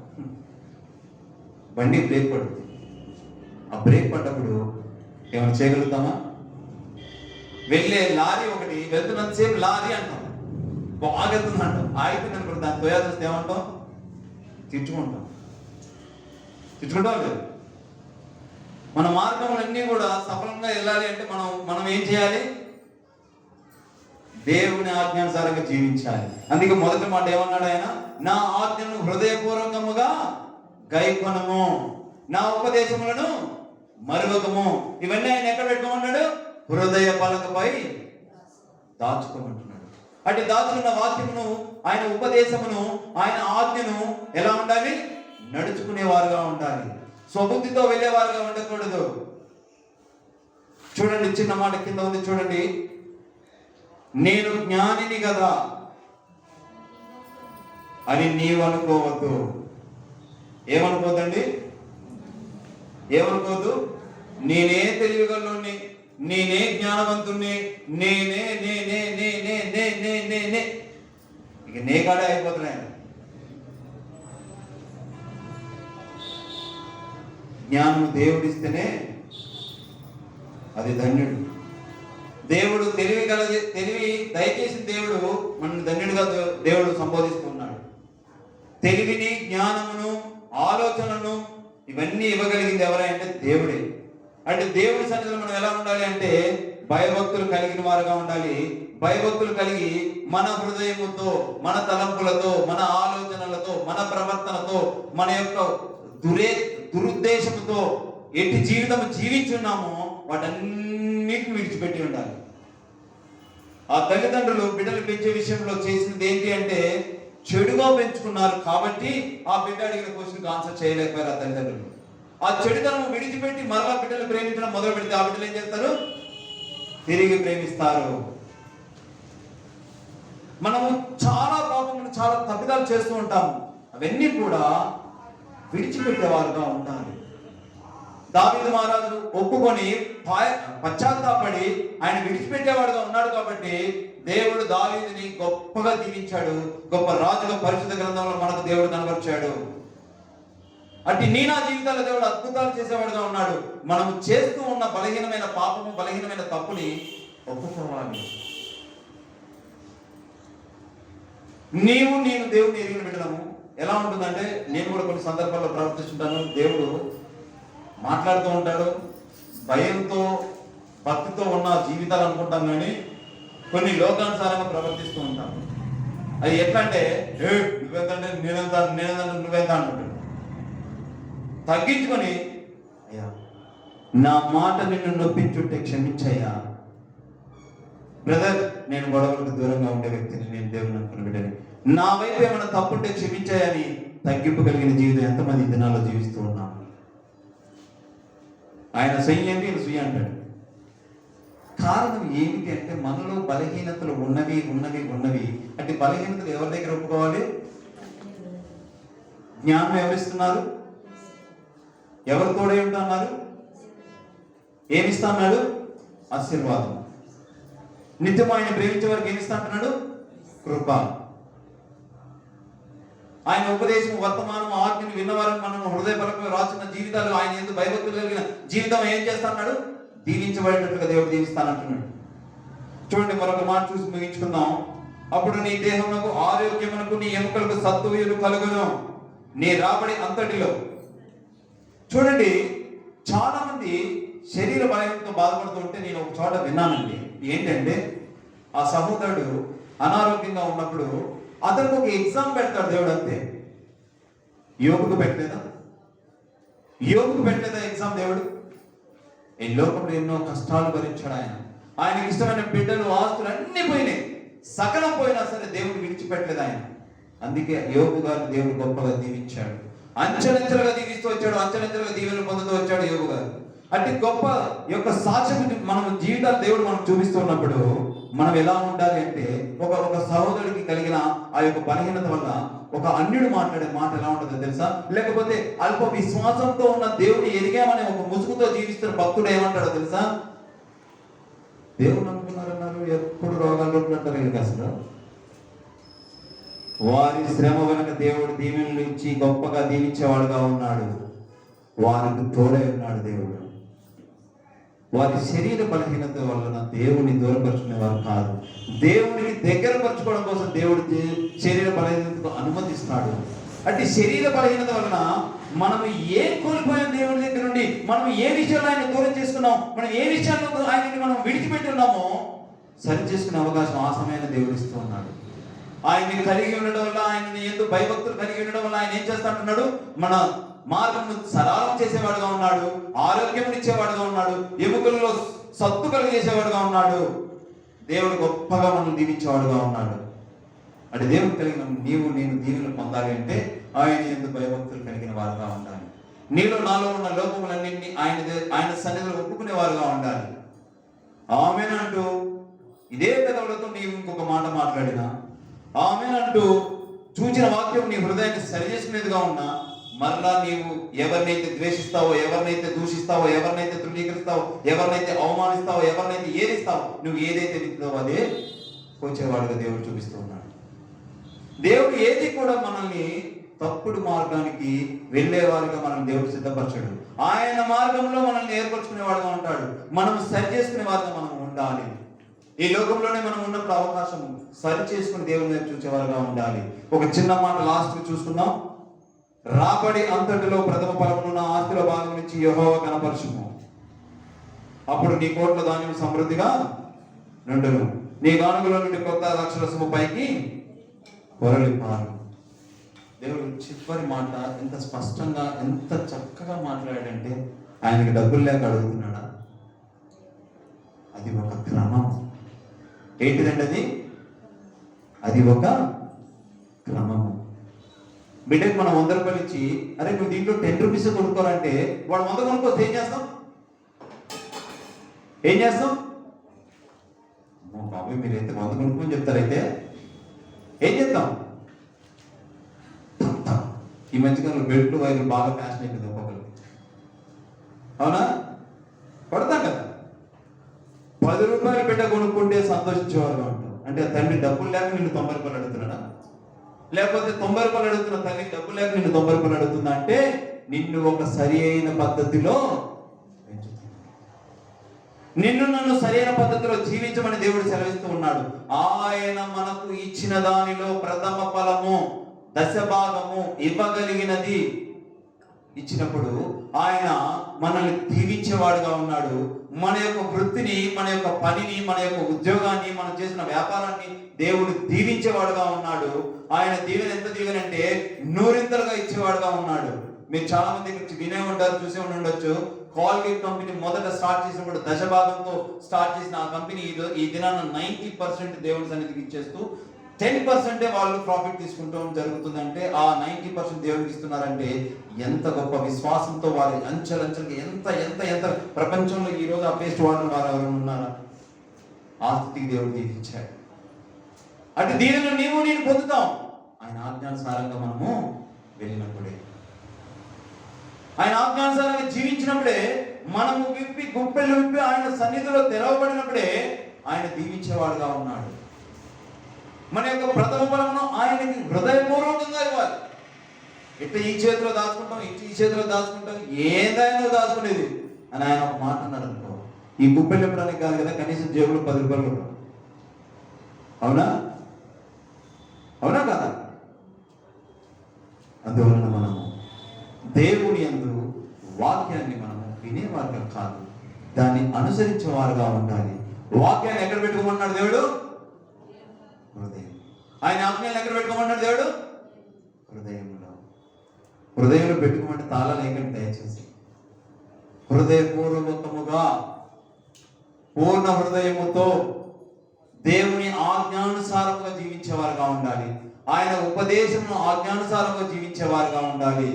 బండి బ్రేక్ పడుతుంది. ఆ బ్రేక్ పడ్డప్పుడు ఏమైనా చేయగలుగుతామా? వెళ్ళే లారీ ఒకటి వెళ్తున్నంతసేపు లారీ అంటాం, బాగా వెళ్తుంది అంటాం. ఆగిపోయింది అనుకుంటాం, దాన్ని తోయా చూస్తే ఏమంటాం? తిట్టుకుంటాం లేదు. మన మార్గములన్నీ కూడా సఫలంగా వెళ్ళాలి అంటే మనం ఏం చేయాలి? దేవుని ఆజ్ఞానుసారంగా జీవించాలి. అందుకే మొదటి మాట ఏమన్నాడు ఆయన? నా ఆజ్ఞను హృదయపూర్వకముగా గైకొనము, నా ఉపదేశములను మరువకము. ఇవన్నీ ఆయన ఎక్కడ పెట్టుకోమన్నాడు? హృదయ పలకపై దాచుకోమంటున్నాడు. అంటే దాచుకున్న వాక్యమును, ఆయన ఉపదేశమును, ఆయన ఆజ్ఞను ఎలా ఉండాలి? నడుచుకునేవారుగా ఉండాలి. స్వబుద్ధితో వెళ్ళేవారుగా ఉండకూడదు. చూడండి, చిన్న మాట కింద ఉంది చూడండి. నేను జ్ఞానిని కదా అని నీవు అనుకోవద్దు. ఏమనుకోవద్దండి? ఏమనుకోవద్దు? నేనే తెలివిగలోని, నేనే జ్ఞానవంతుణ్ణి, నేనే నేనే నేనే నేనే నేనే ఇక నే కాడే అయిపోతున్నాయి. జ్ఞానం దేవుడిస్తేనే అది ధన్యుడు. దేవుడు తెలివి దయచేసిన దేవుడు మనల్ని ధన్యుడిగా దేవుడు సంబోధిస్తున్నాడు. తెలివిని, జ్ఞానమును, ఆలోచనను ఇవన్నీ ఇవ్వగలిగింది ఎవరంటే దేవుడే. అంటే దేవుని సన్నిధిలో మనం ఎలా ఉండాలి అంటే భయభక్తులు కలిగిన వారుగా ఉండాలి. భయభక్తులు కలిగి మన హృదయముతో, మన తలంపులతో, మన ఆలోచనలతో, మన ప్రవర్తనతో, మన యొక్క దురుద్దేశంతో ఎట్టి జీవితం జీవించున్నామో వాటన్నిటిని విడిచిపెట్టి ఉండాలి. ఆ తల్లిదండ్రులు బిడ్డలు పెంచే విషయంలో చేసింది ఏంటి అంటే చెడుగా పెంచుకున్నారు కాబట్టి ఆ బిడ్డ అడిగిన క్వశ్చన్కి ఆన్సర్ చేయలేకపోయారు ఆ తల్లిదండ్రులు. ఆ చెడుతనం విడిచిపెట్టి మరలా బిడ్డలు ప్రేమించడం మొదలు పెడితే ఆ బిడ్డలు ఏం చేస్తారు? తిరిగి ప్రేమిస్తారు. మనము చాలా పాపములు, చాలా తప్పిదాలు చేస్తూ ఉంటాము. అవన్నీ కూడా విడిచిపెట్టేవారుగా ఉండాలి. దావీదు మహారాజు ఒప్పుకొని పశ్చాత్తాపడి ఆయన విడిచిపెట్టేవాడుగా ఉన్నాడు కాబట్టి దేవుడు దావీదుని గొప్పగా దీవించాడు. గొప్ప రాజుగా పరిశుద్ధ గ్రంథంలో మనకు దేవుడు కనబరిచాడు. అట్టి నీ నా జీవితాల్లో దేవుడు అద్భుతాలు చేసేవాడుగా ఉన్నాడు. మనం చేస్తూ ఉన్న బలహీనమైన పాపము, బలహీనమైన తప్పుని ఒప్పుకోవాలి. నేను దేవుని ఎరిగిన బిడ్డలము ఎలా ఉంటుందంటే, నేను కూడా కొన్ని సందర్భాల్లో ప్రవర్తిస్తుంటాను. దేవుడు మాట్లాడుతూ ఉంటాడు. భయంతో, భక్తితో ఉన్న జీవితాలు అనుకుంటాం, కానీ కొన్ని లోకానుసారంగా ప్రవర్తిస్తూ ఉంటాం. అది ఎట్లా అంటే నువ్వెంతంటే నేనెంత నువ్వెంత అంటుంటాడు. తగ్గించుకొని అయ్యా నా మాట నిన్ను నొప్పించుంటే క్షమించయ్యా బ్రదర్, నేను గొడవలకు దూరంగా ఉండే వ్యక్తిని, నేను దేవుని అనుకున్న బిడ్డని, నా వైపు ఏమైనా తప్పుంటే క్షమించాయని తగ్గింపు కలిగిన జీవితం ఎంతమంది దినాల్లో జీవిస్తూ ఉన్నాం. ఆయన సయ్యండి, ఈయన సుయ్య అంటాడు. కారణం ఏమిటి అంటే మనలో బలహీనతలు ఉన్నవి అంటే బలహీనతలు ఎవరి దగ్గర ఒప్పుకోవాలి? జ్ఞానం ఎవరిస్తున్నారు? ఎవరు తోడై ఉంటున్నారు? ఏమిస్తా అన్నాడు? ఆశీర్వాదం. నిత్యం ఆయన ప్రేమించే వారికి ఏమిస్తా అంటున్నాడు? కృప. ఆయన ఉపదేశం, వర్తమానం, ఆజ్ఞను విన్నవారిని మనం హృదయపరంగా రాసిన జీవితాలు, ఆయన ఎందుకు భయభక్తులు కలిగిన జీవితం ఏం చేస్తా అన్నాడు? దీవించబడినట్లుగా దేవుడు దీవిస్తానంటున్నాడు. చూడండి, మరొక మాట చూసి ముగించుకుందాం. అప్పుడు నీ దేహమునకు ఆరోగ్యమునకు, నీ ఎముకలకు సత్తువులు కలుగును, నీ రాబడి అంతటిలో. చూడండి, చాలా మంది శరీర బలహీనతతో బాధపడుతూ ఉంటే నేను ఒక చోట విన్నానండి. ఏంటంటే ఆ సహోదరుడు అనారోగ్యంగా ఉన్నప్పుడు అతనికి ఒక ఎగ్జామ్ పెడతాడు దేవుడు. అంతే. యోగుకు పెట్టలేదా ఎగ్జామ్ దేవుడు? ఈ లోకంలో ఎన్నో కష్టాలు భరించాడు ఆయన. ఆయనకి ఇష్టమైన బిడ్డలు, ఆస్తులు అన్ని పోయినాయి. సకలం పోయినా సరే దేవుడు విడిచిపెట్టలేదు ఆయన. అందుకే యోగు గారు దేవుడు గొప్పగా దీవించాడు. అంచెలంచెలుగా దీవిస్తూ వచ్చాడు. అంచెలంచెలుగా దీవెనలు పొందుతూ వచ్చాడు యోగు గారు. అంటే గొప్ప యొక్క సాక్ష్యం మనం జీవితాలు దేవుడు మనకు చూపిస్తున్నప్పుడు మనం ఎలా ఉండాలి అంటే, ఒక సహోదరుడికి కలిగిన ఆ యొక్క బలహీనత వల్ల ఒక అన్యుడు మాట్లాడే మాట ఎలా ఉంటుందో తెలుసా? లేకపోతే అల్ప విశ్వాసంతో ఉన్న దేవుడు ఎరిగామని ఒక ముసుగుతో జీవిస్తున్న భక్తుడు ఏమంటాడో తెలుసా? దేవుడు నమ్ముకున్నారన్నారు, ఎప్పుడు రోగాలు ఉంటుంటారు. అసలు వారి శ్రమ వెనక దేవుడు దీవెనలు ఇచ్చి గొప్పగా దీవించేవాడుగా ఉన్నాడు. వారికి తోడై ఉన్నాడు దేవుడు. వారి శరీర బలహీనత వలన దేవుని దూరపరుచుకునేవారు కాదు. దేవుడిని దగ్గర పరచుకోవడం కోసం దేవుడు శరీర బలహీనతకు అనుమతిస్తాడు. అంటే శరీర బలహీనత వలన మనం ఏం కోల్పోయాం దేవుడి దగ్గర నుండి, మనం ఏ విషయాల్లో ఆయన దూరం చేసుకున్నాం, మనం ఏ విషయాల్లో ఆయనని మనం విడిచిపెట్టి ఉన్నామో సరి చేసుకునే అవకాశం ఆ సమయాన్ని దేవుడు ఇస్తూ ఉన్నాడు. ఆయన్ని కలిగి ఉండడం వల్ల, ఆయనని ఎందుకు భయభక్తులు కలిగి ఉండడం వల్ల ఆయన ఏం చేస్తా అంటున్నాడు? మన మార్గము సరళం చేసేవాడుగా ఉన్నాడు, ఆరోగ్యం ఇచ్చేవాడుగా ఉన్నాడు, ఎముకల్లో సత్తు కలిగేసేవాడుగా ఉన్నాడు. దేవుడు గొప్పగా మనం దీవించేవాడుగా ఉన్నాడు. అంటే దేవుడు కలిగిన నేను దీవెనలు పొందాలి అంటే ఆయన ఎందుకు భయభక్తులు కలిగిన వారుగా ఉండాలి. నీలో నాలో ఉన్న లోపములన్నింటినీ ఆయన సన్నిధిలో ఒప్పుకునే వారుగా ఉండాలి. ఆమేనంటూ ఇదే పెదవులతో నీవు ఇంకొక మాట మాట్లాడినా, ఆమేనంటూ చూచిన వాక్యం నీ హృదయాన్ని సరిచేసుకునేదిగా ఉన్నా, మరలా నీవు ఎవరినైతే ద్వేషిస్తావో, ఎవరినైతే దూషిస్తావో, ఎవరినైతే తృణీకరిస్తావో, ఎవరినైతే అవమానిస్తావో, ఎవరినైతే ఏదిస్తావో, నువ్వు ఏదైతే విత్తావో అదే కోచేవాడుగా దేవుడు చూపిస్తూ ఉన్నాడు. దేవుడు ఏది కూడా మనల్ని తప్పుడు మార్గానికి వెళ్ళేవారుగా మనం దేవుడు సిద్ధపరచాడు. ఆయన మార్గంలో మనల్ని ఏర్పరచుకునేవాడుగా ఉంటాడు. మనం సరి చేసుకునే వారుగా మనం ఉండాలి. ఈ లోకంలోనే మనం ఉన్నప్పుడు అవకాశం సరి చేసుకుని దేవుని వైపు చూసేవారుగా ఉండాలి. ఒక చిన్న మాట లాస్ట్ చూసుకుందాం. రాబడి అంతటిలో ప్రథమ ఫలమున్న ఆస్తిలో భాగం నుంచి యెహోవా కనపరచుము. అప్పుడు నీ కోట్ల ధాన్యం సమృద్ధిగా నుండును, నీ గానుగుల నుండి కొత్త ద్రాక్షరసము పైకి పొరలిపారు. దేవుడు చివరి మాట ఎంత స్పష్టంగా ఎంత చక్కగా మాట్లాడాడంటే, ఆయనకి డబ్బులు లేక అడుగుతున్నాడా? అది ఒక క్రమం. ఏంటిదండి అది? అది ఒక క్రమము. బిడ్డకి మనం 100 రూపాయలు ఇచ్చి, అరే నువ్వు దీంట్లో 10 రూపీస్ కొనుక్కోవాలంటే వాడు 100 కొనుక్కోస్తే ఏం చేస్తాం? ఏం చేస్తాం? బాబు మీరైతే 100 కొనుక్కోని చెప్తారైతే ఏం చేద్దాం? ఈ మధ్యకాలంలో బెల్ట్లు వైర్లు బాగా ఫ్యాషన్ అయిపోయింది ఒక్కొక్కరికి, అవునా? పడతాం కదా. 10 రూపాయలు బిడ్డ కొనుక్కుంటే సంతోషించేవారుగా ఉంటాం. అంటే తండ్రి డబ్బులు లేక నిన్ను 90 రూపాయలు అడుగుతున్నాడా? లేకపోతే 90 రూపాయలు అడుగుతున్న తల్లి డబ్బులు లేక నిన్ను 90 రూపాయలు అడుగుతుందా? అంటే నిన్ను ఒక సరి అయిన పద్ధతిలో నన్ను సరైన పద్ధతిలో జీవించమని దేవుడు సెలవిస్తూ ఉన్నాడు. ఆయన మనకు ఇచ్చిన దానిలో ప్రథమ ఫలము, దశభాగము ఇవ్వగలిగినది ఇచ్చినప్పుడు ఆయన మనల్ని దీవించేవాడుగా ఉన్నాడు. మన యొక్క వృత్తిని, మన యొక్క పనిని, మన యొక్క ఉద్యోగాన్ని, మనం చేసిన వ్యాపారాన్ని దేవుడు దీవించేవాడుగా ఉన్నాడు. ఆయన దీవెన ఎంత దీవెన అంటే నూరింతలుగా ఇచ్చేవాడుగా ఉన్నాడు. మీరు చాలా మంది వినే ఉంటారు, చూసే ఉండొచ్చు. కాల్గేట్ కంపెనీ మొదట స్టార్ట్ చేసినప్పుడు దశభాగంతో స్టార్ట్ చేసిన ఆ కంపెనీ ఈ దినాన 90% దేవుని సన్నిధికి ఇచ్చేస్తూ 10% వాళ్ళు ప్రాఫిట్ తీసుకుంటాం జరుగుతుందంటే, ఆ 90% దేవునికి ఇస్తున్నారంటే ఎంత గొప్ప విశ్వాసంతో వారి అంచెలంచెలకి ఎంత ఎంత ఎంత ప్రపంచంలో ఈ రోజు ఆ పేస్ట్ వాడిన వారు ఎవరైనా ఉన్నారా? ఆ స్థితికి దేవుడు దీవించాడు. అటు దీనిలో నేను పొందుతాం ఆయన ఆజ్ఞానుసారంగా మనము వెళ్ళినప్పుడే, ఆయన ఆజ్ఞానుసారంగా జీవించినప్పుడే, మనము గుప్పెలు విప్పి ఆయన సన్నిధిలో తెరవబడినప్పుడే ఆయన దీవించేవాడుగా ఉన్నాడు. మన యొక్క ప్రథమ ఫలమును ఆయనకి హృదయపూర్వకంగా ఇవ్వాలి. ఇట్లా ఈ చేతిలో దాచుకుంటాం, ఈ చేతిలో దాచుకుంటాం, ఏదైనా దాచుకునేది అని ఆయన ఒక మాట అన్నాడు అనుకో, ఈ గుప్పెలు ఇవ్వడానికి కాదు కదా, కనీసం జేబులో 10 రూపాయలు ఉంటాం. అవునా? అవునా కదా? అందువలన మనము దేవుని యందు వాక్యాన్ని మనము వినేవారుగా కాదు, దాన్ని అనుసరించేవారుగా ఉండాలి. వాక్యాన్ని ఎక్కడ పెట్టుకోమన్నాడు దేవుడు? హృదయం. ఆయన ఆజ్ఞలను ఎక్కడ పెట్టుకోమన్నాడు దేవుడు? హృదయంలో. హృదయంలో పెట్టుకోమంటే తాళాలు లేకండి దయచేసి. హృదయపూర్వకముగా పూర్ణ హృదయముతో దేవుని ఆజ్ఞానుసారంగా జీవించేవారుగా ఉండాలి. ఆయన ఉపదేశమును ఆజ్ఞానుసారంగా జీవించేవారుగా ఉండాలి.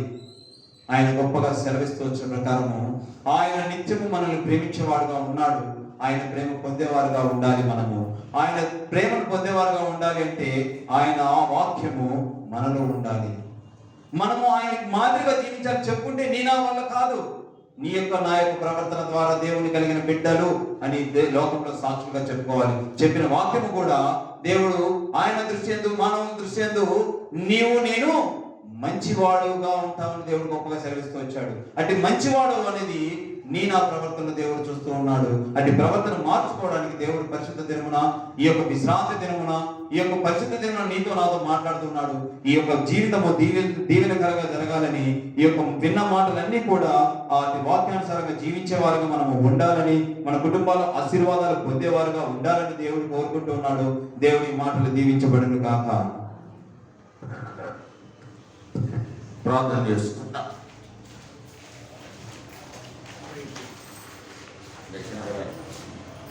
ఆయన గొప్పగా సెలవిస్తూ వచ్చిన ప్రకారము ఆయన నిత్యము మనల్ని ప్రేమించేవాడుగా ఉన్నాడు. ఆయన ప్రేమ పొందేవారుగా ఉండాలి. మనము ఆయన ప్రేమను పొందేవారుగా ఉండాలి అంటే ఆయన ఆ వాక్యము మనలో ఉండాలి. మనము ఆయన మాదిరిగా జీవించాలి. చెప్పుకుంటే నీ నా వల్ల కాదు, నీ యొక్క నా యొక్క ప్రవర్తన ద్వారా దేవుని కలిగిన బిడ్డలు అని లోకంలో సాక్షులుగా చెప్పుకోవాలి. చెప్పిన వాక్యము కూడా దేవుడు ఆయన దృష్టి యందు, మానవ దృష్టి యందు నీవు నేను మంచివాడుగా ఉంటామని దేవుడు గొప్పగా సెలవిస్తూ వచ్చాడు. అంటే మంచివాడు అనేది నీ నా ప్రవర్తన దేవుడు చూస్తూ ఉన్నాడు. అంటే ప్రవర్తన మార్చుకోవడానికి దేవుడు పరిశుద్ధ దినమున, ఈ యొక్క విశ్రాంతి దినమున, ఈ యొక్క పరిశుద్ధ దినమున నీతో నాతో మాట్లాడుతున్నాడు. ఈ యొక్క జీవితము దీవెనకరంగా జరగాలని, ఈ యొక్క విన్న మాటలన్నీ కూడా ఆ వాక్యానుసారంగా జీవించేవారుగా మనము ఉండాలని, మన కుటుంబాల్లో ఆశీర్వాదాలు పొందేవారుగా ఉండాలని దేవుడు కోరుకుంటూ ఉన్నాడు. దేవుని మాటలు దీవించబడును కాక. ప్రార్థన చేసుకుంటాం.